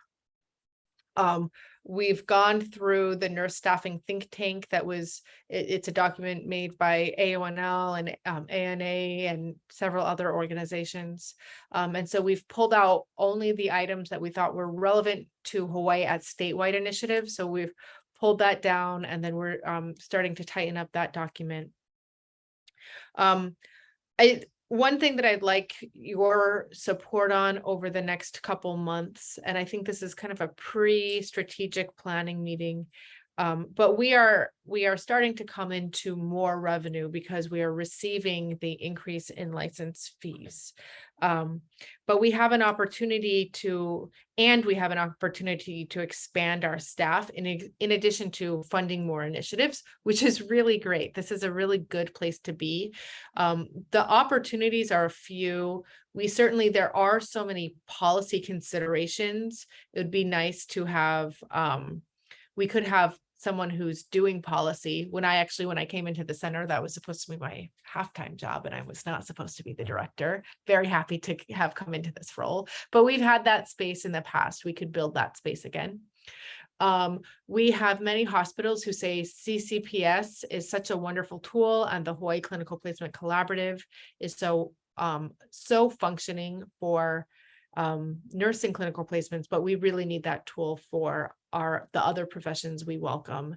We've gone through the nurse staffing think tank that was, it's a document made by AONL and ANA and several other organizations. And so we've pulled out only the items that we thought were relevant to Hawaii at statewide initiatives. So we've pulled that down, and then we're starting to tighten up that document. One thing that I'd like your support on over the next couple months, and I think this is kind of a pre-strategic planning meeting, But we are starting to come into more revenue because we are receiving the increase in license fees. But we have an opportunity to expand our staff in addition to funding more initiatives, which is really great. This is a really good place to be. The opportunities are few. There are so many policy considerations. It would be nice to have, we could have someone who's doing policy. When I came into the center, that was supposed to be my half-time job, and I was not supposed to be the director. Very happy to have come into this role, but we've had that space in the past. We could build that space again. We have many hospitals who say CCPS is such a wonderful tool, and the Hawaii Clinical Placement Collaborative is so functioning for nursing clinical placements, but we really need that tool for the other professions we welcome.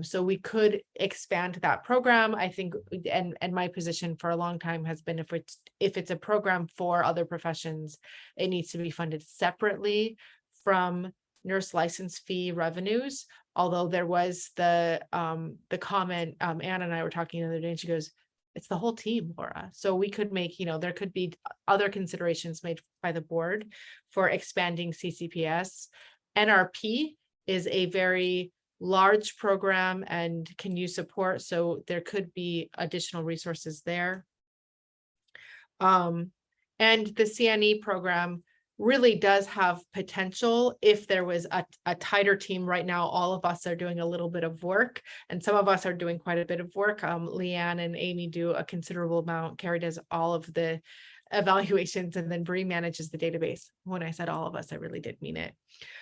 So we could expand that program, I think, and my position for a long time has been if it's a program for other professions, it needs to be funded separately from nurse license fee revenues. Although there was the comment, Anne and I were talking the other day, and she goes, it's the whole team, Laura. So we could make, there could be other considerations made by the board for expanding CCPS. NRP is a very large program and can use support. So there could be additional resources there. And the CNE program really does have potential if there was a tighter team. Right now, all of us are doing a little bit of work, and some of us are doing quite a bit of work. Leanne and Amy do a considerable amount. Carrie does all of the evaluations, and then Bree manages the database. When I said all of us, I really did mean it.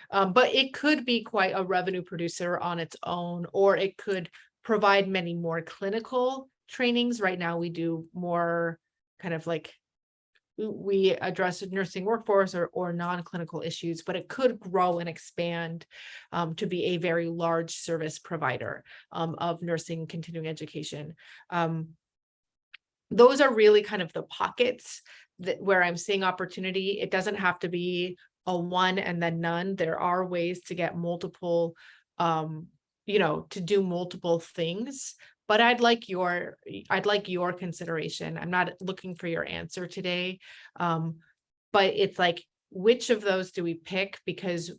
But it could be quite a revenue producer on its own, or it could provide many more clinical trainings. Right now, we do more kind of like we address nursing workforce or non-clinical issues, but it could grow and expand to be a very large service provider of nursing continuing education. Those are really kind of the pockets where I'm seeing opportunity. It doesn't have to be a one and then none. There are ways to get multiple, to do multiple things. But I'd like your consideration. I'm not looking for your answer today. But it's like, which of those do we pick? Because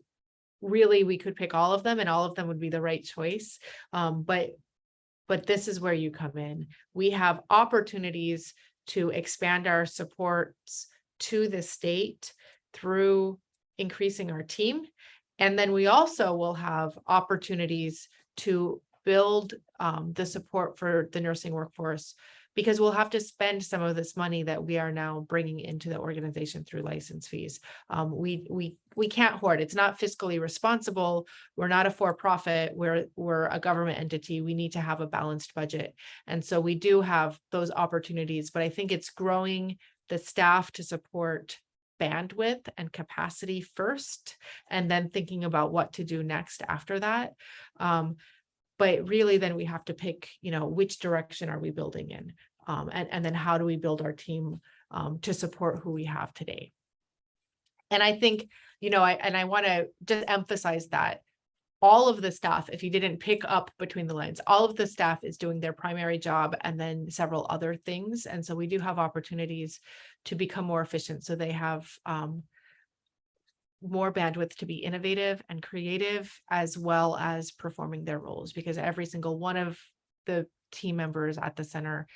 really we could pick all of them and all of them would be the right choice. But this is where you come in. We have opportunities to expand our supports to the state through increasing our team. And then we also will have opportunities to build the support for the nursing workforce, because we'll have to spend some of this money that we are now bringing into the organization through license fees. We can't hoard. It's not fiscally responsible. We're not a for-profit. We're a government entity. We need to have a balanced budget. And so we do have those opportunities, but I think it's growing the staff to support bandwidth and capacity first, and then thinking about what to do next after that. But really, then we have to pick, which direction are we building in? And then how do we build our team to support who we have today? And I think, I want to just emphasize that all of the staff, if you didn't pick up between the lines, all of the staff is doing their primary job and then several other things. And so we do have opportunities to become more efficient. So they have more bandwidth to be innovative and creative, as well as performing their roles, because every single one of the team members at the center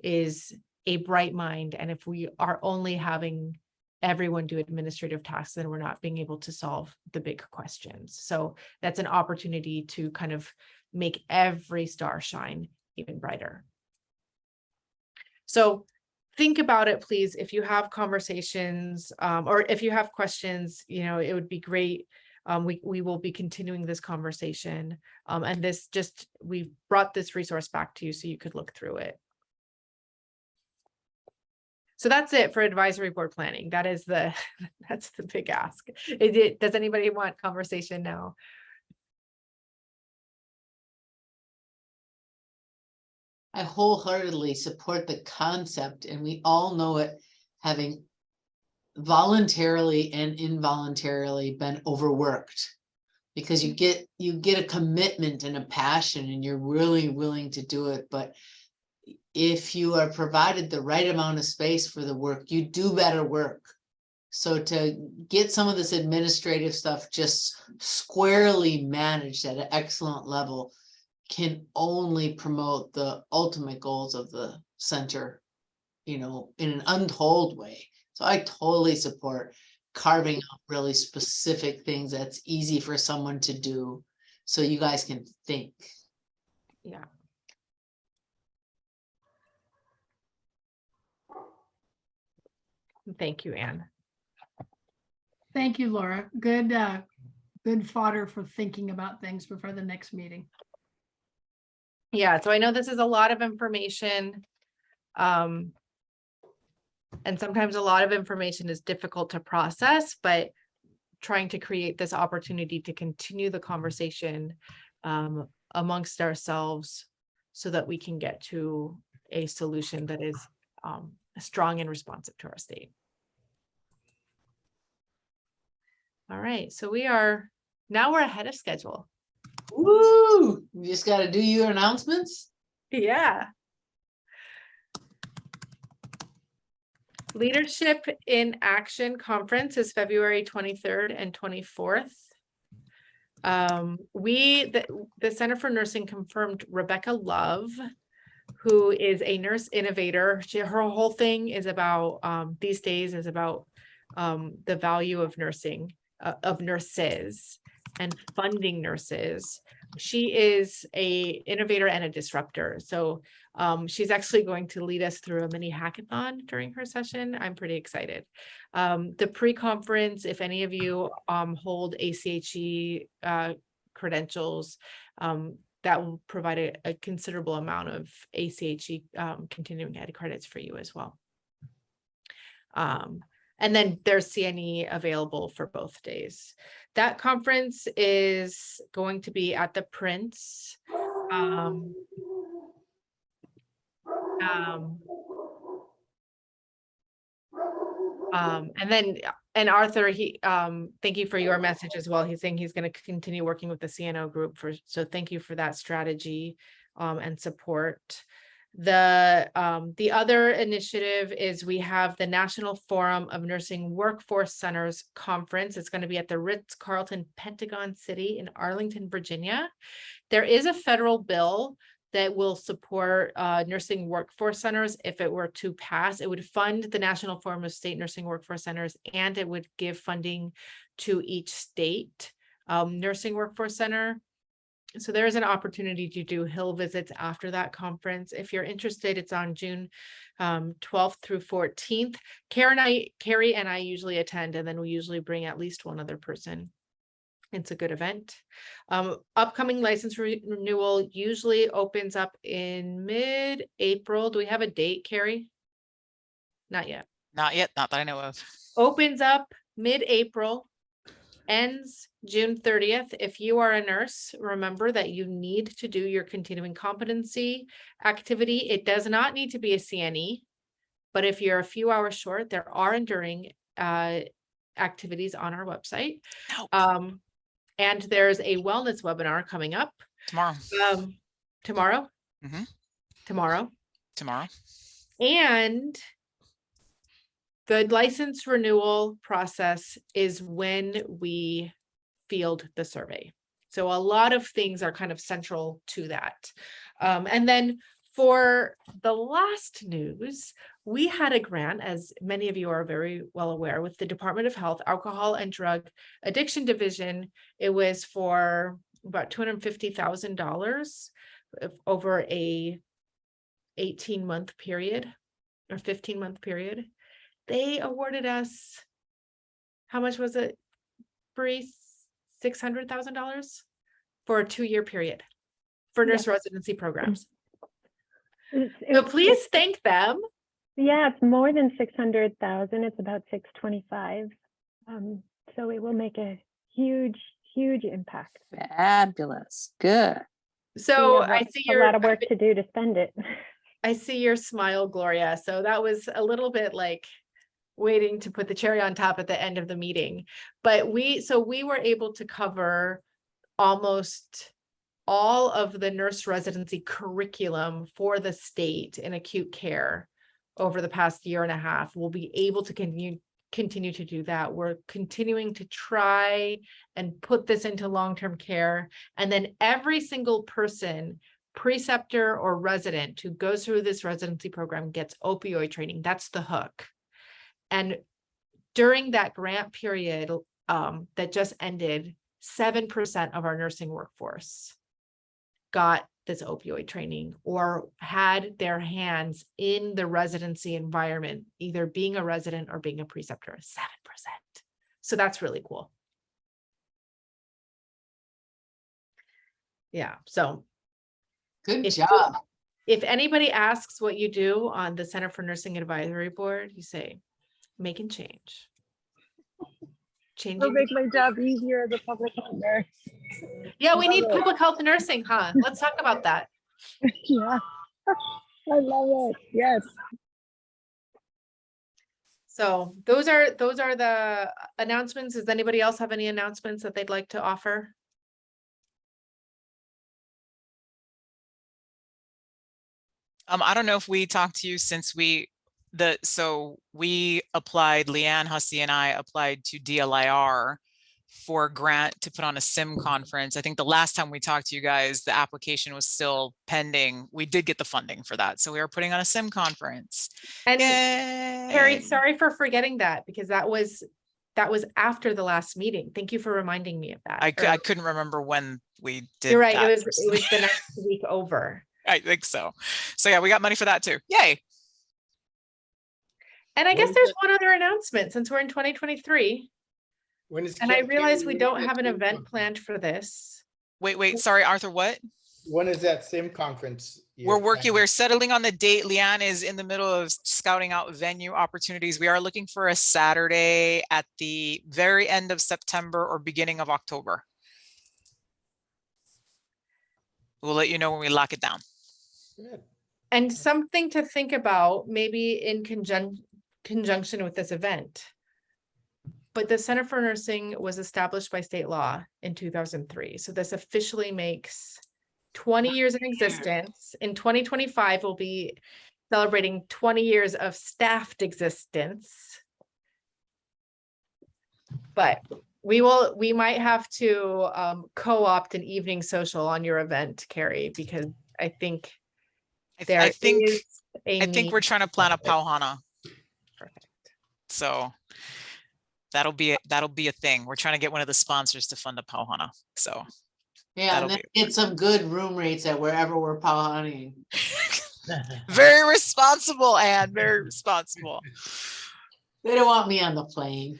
is a bright mind. And if we are only having everyone do administrative tasks, then we're not being able to solve the big questions. So that's an opportunity to kind of make every star shine even brighter. So think about it, please. If you have conversations or if you have questions, it would be great. We will be continuing this conversation. And we brought this resource back to you so you could look through it. So that's it for advisory board planning. That's the big ask. Does anybody want conversation now? I wholeheartedly support the concept, and we all know it, having voluntarily and involuntarily been overworked Because you get a commitment and a passion and you're really willing to do it, but if you are provided the right amount of space for the work, you do better work. So to get some of this administrative stuff just squarely managed at an excellent level can only promote the ultimate goals of the center, in an untold way. So I totally support carving out really specific things that's easy for someone to do so you guys can think. Yeah. Thank you, Anne. Thank you, Laura. Good, good fodder for thinking about things before the next meeting. Yeah, so I know this is a lot of information. And sometimes a lot of information is difficult to process, but trying to create this opportunity to continue the conversation amongst ourselves so that we can get to a solution that is strong and responsive to our state. All right, so we're ahead of schedule. Woo! You just got to do your announcements. Yeah. Leadership in Action Conference is February 23rd and 24th. The Center for Nursing confirmed Rebecca Love, who is a nurse innovator. Her whole thing is about these days is about the value of nursing, of nurses and funding nurses. She is a innovator and a disruptor. So she's actually going to lead us through a mini hackathon during her session. I'm pretty excited. The pre-conference, if any of you hold ACHE credentials, that will provide a considerable amount of ACHE continuing ed credits for you as well. And then there's CNE available for both days. That conference is going to be at the Prince. And Arthur, thank you for your message as well. He's saying he's going to continue working with the CNO group so thank you for that strategy and support. The other initiative is we have the National Forum of Nursing Workforce Centers Conference. It's going to be at the Ritz-Carlton Pentagon City in Arlington, Virginia. There is a federal bill that will support nursing workforce centers. If it were to pass, it would fund the National Forum of State Nursing Workforce Centers, and it would give funding to each state nursing workforce center. So there is an opportunity to do Hill visits after that conference. If you're interested, it's on June 12th through 14th. Carrie and I usually attend, and then we usually bring at least one other person. It's a good event. Upcoming license renewal usually opens up in mid-April. Do we have a date, Carrie? Not yet. Not yet, not that I know of. Opens up mid-April, ends June 30th. If you are a nurse, remember that you need to do your continuing competency activity. It does not need to be a CNE, but if you're a few hours short, there are enduring activities on our website. Nope. And there's a wellness webinar coming up Tomorrow. Tomorrow. Mhm. Tomorrow. And the license renewal process is when we field the survey. So a lot of things are kind of central to that. And then for the last news, we had a grant, as many of you are very well aware, with the Department of Health Alcohol and Drug Addiction Division. It was for about $250,000 over a 18-month period or 15-month period. They awarded us, how much was it, Bree? $600,000 for a 2-year period for nurse residency programs. So please thank them. Yeah, it's more than 600,000. It's about 625. So it will make a huge, huge impact. Fabulous. Good. So We have I see a lot of work to do to spend it. I see your smile, Gloria. So that was a little bit like waiting to put the cherry on top at the end of the meeting. But we were able to cover almost all of the nurse residency curriculum for the state in acute care over the past year and a half. We'll be able to continue to do that. We're continuing to try and put this into long-term care. And then every single person, preceptor or resident who goes through this residency program gets opioid training. That's the hook. And during that grant period that just ended, 7% of our nursing workforce got this opioid training or had their hands in the residency environment, either being a resident or being a preceptor. 7%. So that's really cool. Yeah. So Good if job. if anybody asks what you do on the Center for Nursing Advisory Board, you say, making change. It'll Changing. make my job easier as a public health nurse. Yeah, we need Love it. public health nursing, huh? Let's talk about that. Yeah. I love it. Yes. So those are the announcements. Does anybody else have any announcements that they'd like to offer? I don't know if we talked to you since we applied, Leanne Hussey and I applied to DLIR for a grant to put on a SIM conference. I think the last time we talked to you guys, the application was still pending. We did get the funding for that. So we are putting on a SIM conference. And Carrie, Yay. sorry for forgetting that because that was after the last meeting. Thank you for reminding me of that. I Or- couldn't remember when we did. You're right. that. It was the next week over. I think so. So yeah, we got money for that too. Yay. And I When guess is there's that? one other announcement since we're in 2023. When is And I Carrie, realize we when is don't that have an SIM event conference? planned for this. Wait, sorry, Arthur, what? When is that SIM conference? We're working, planning? we're settling on the date. Leanne is in the middle of scouting out venue opportunities. We are looking for a Saturday at the very end of September or beginning of October. We'll let you know when we lock it down. Good. And something to think about, maybe in conjunction with this event. But the Center for Nursing was established by state law in 2003. So this officially makes 20 years in existence. In 2025, we'll be celebrating 20 years of staffed existence. But we might have to co-opt an evening social on your event, Carrie, because I think I think a need. we're trying to plan a Pauhana. Perfect. So that'll be a thing. We're trying to get one of the sponsors to fund a Pauhana. So Yeah, that'll and then get some good room rates at wherever we're hunting. very responsible, and very responsible. They don't want me on the plane.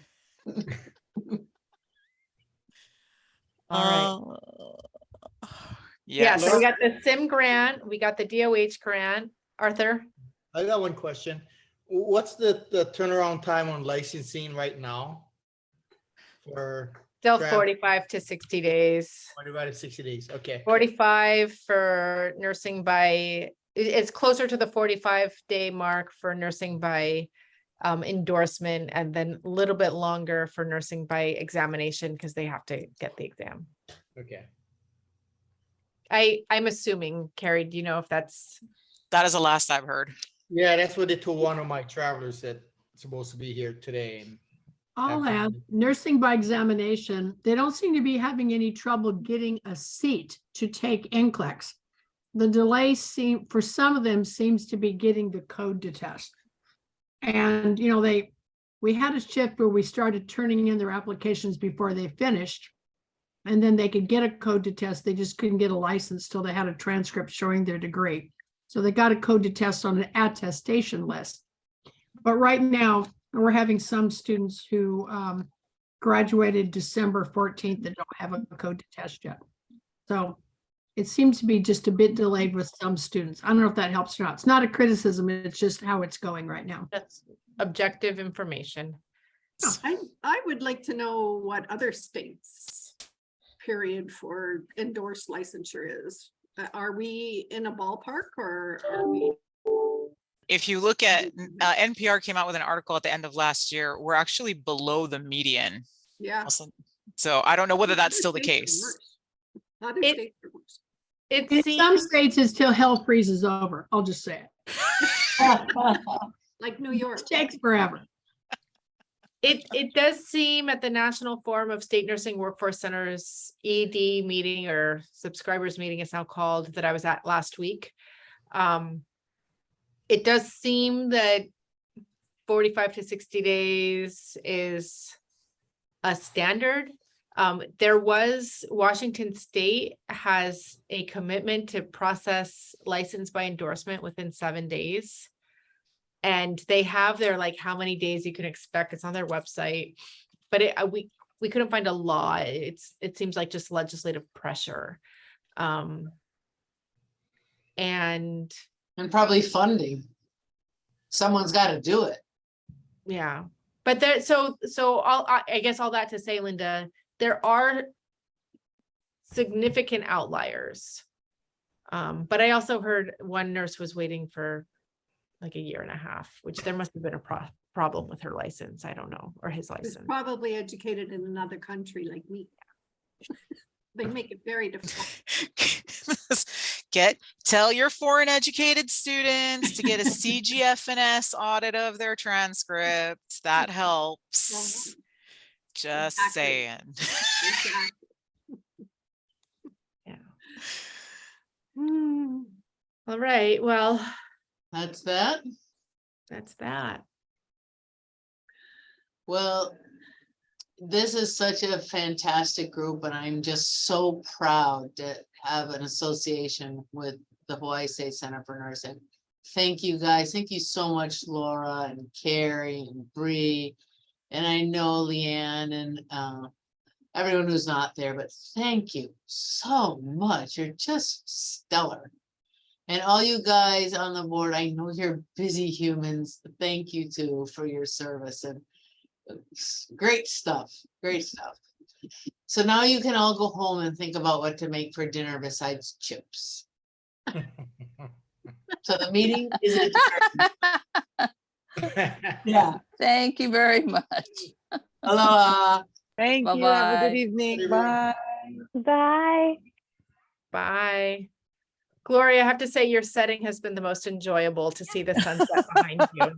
All right. Yeah. So we got the SIM grant, we got the DOH grant. Arthur? I got one question. What's the turnaround time on licensing right now? For Still Grant. 45 to 60 days. 45 to 60 days, okay. 45 for nursing by, it's closer to the 45-day mark for nursing by endorsement, and then a little bit longer for nursing by examination because they have to get the exam. Okay. I'm assuming, Carrie, do you know if that's, That is the last I've heard. Yeah, that's what they told one of my travelers that supposed to be here today. And I'll add, Absolutely. nursing by examination, they don't seem to be having any trouble getting a seat to take NCLEX. The delay for some of them seems to be getting the code to test. And, you know, we had a shift where we started turning in their applications before they finished. And then they could get a code to test. They just couldn't get a license till they had a transcript showing their degree. So they got a code to test on an attestation list. But right now, we're having some students who graduated December 14th that don't have a code to test yet. So it seems to be just a bit delayed with some students. I don't know if that helps or not. It's not a criticism. It's just how it's going right now. that's objective information. I would like to know what other states period for endorsed licensure is. Are we in a ballpark or are we? If you look at NPR came out with an article at the end of last year, we're actually below the median. Yeah. So I don't know whether that's Other still the states are case. worse. Other It- states are worse. It In some seems, states, it's till hell freezes over. I'll just say it. Like New York. It takes forever. it does seem at the National Forum of State Nursing Workforce Centers ED meeting, or subscribers meeting it's now called, that I was at last week. It does seem that 45 to 60 days is a standard. There was, Washington State has a commitment to process license by endorsement within 7 days. And they have their, like, how many days you can expect. It's on their website. But we couldn't find a law. It seems like just legislative pressure. And And probably funding. Someone's got to do it. yeah, but there, so I guess all that to say, Linda, there are significant outliers. But I also heard one nurse was waiting for like a year and a half, which there must have been a problem with her license. I don't know, or his Was license. probably educated in another country like me. They make it very difficult. Tell your foreign educated students to get a CGFNS audit of their transcripts. That helps. Just Exactly. saying. Exactly. Yeah. All right, well, That's that. that's that. Well, this is such a fantastic group, and I'm just so proud to have an association with the Hawaii State Center for Nursing. Thank you, guys. Thank you so much, Laura and Carrie and Bree. And I know Leanne and everyone who's not there, but thank you so much. You're just stellar. And all you guys on the board, I know you're busy humans. Thank you too for your service, and great stuff, great stuff. So now you can all go home and think about what to make for dinner besides chips. So the meeting is adjourned. Yeah. Thank you very much. Aloha. Thank you. Have a Bye-bye. good evening. Everyone. Bye. Bye. Bye. Gloria, I have to say your setting has been the most enjoyable to see the sunset behind you.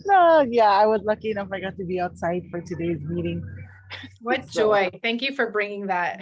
No, yeah, I was lucky enough. I got to be outside for today's meeting. What So- joy. Thank you for bringing that.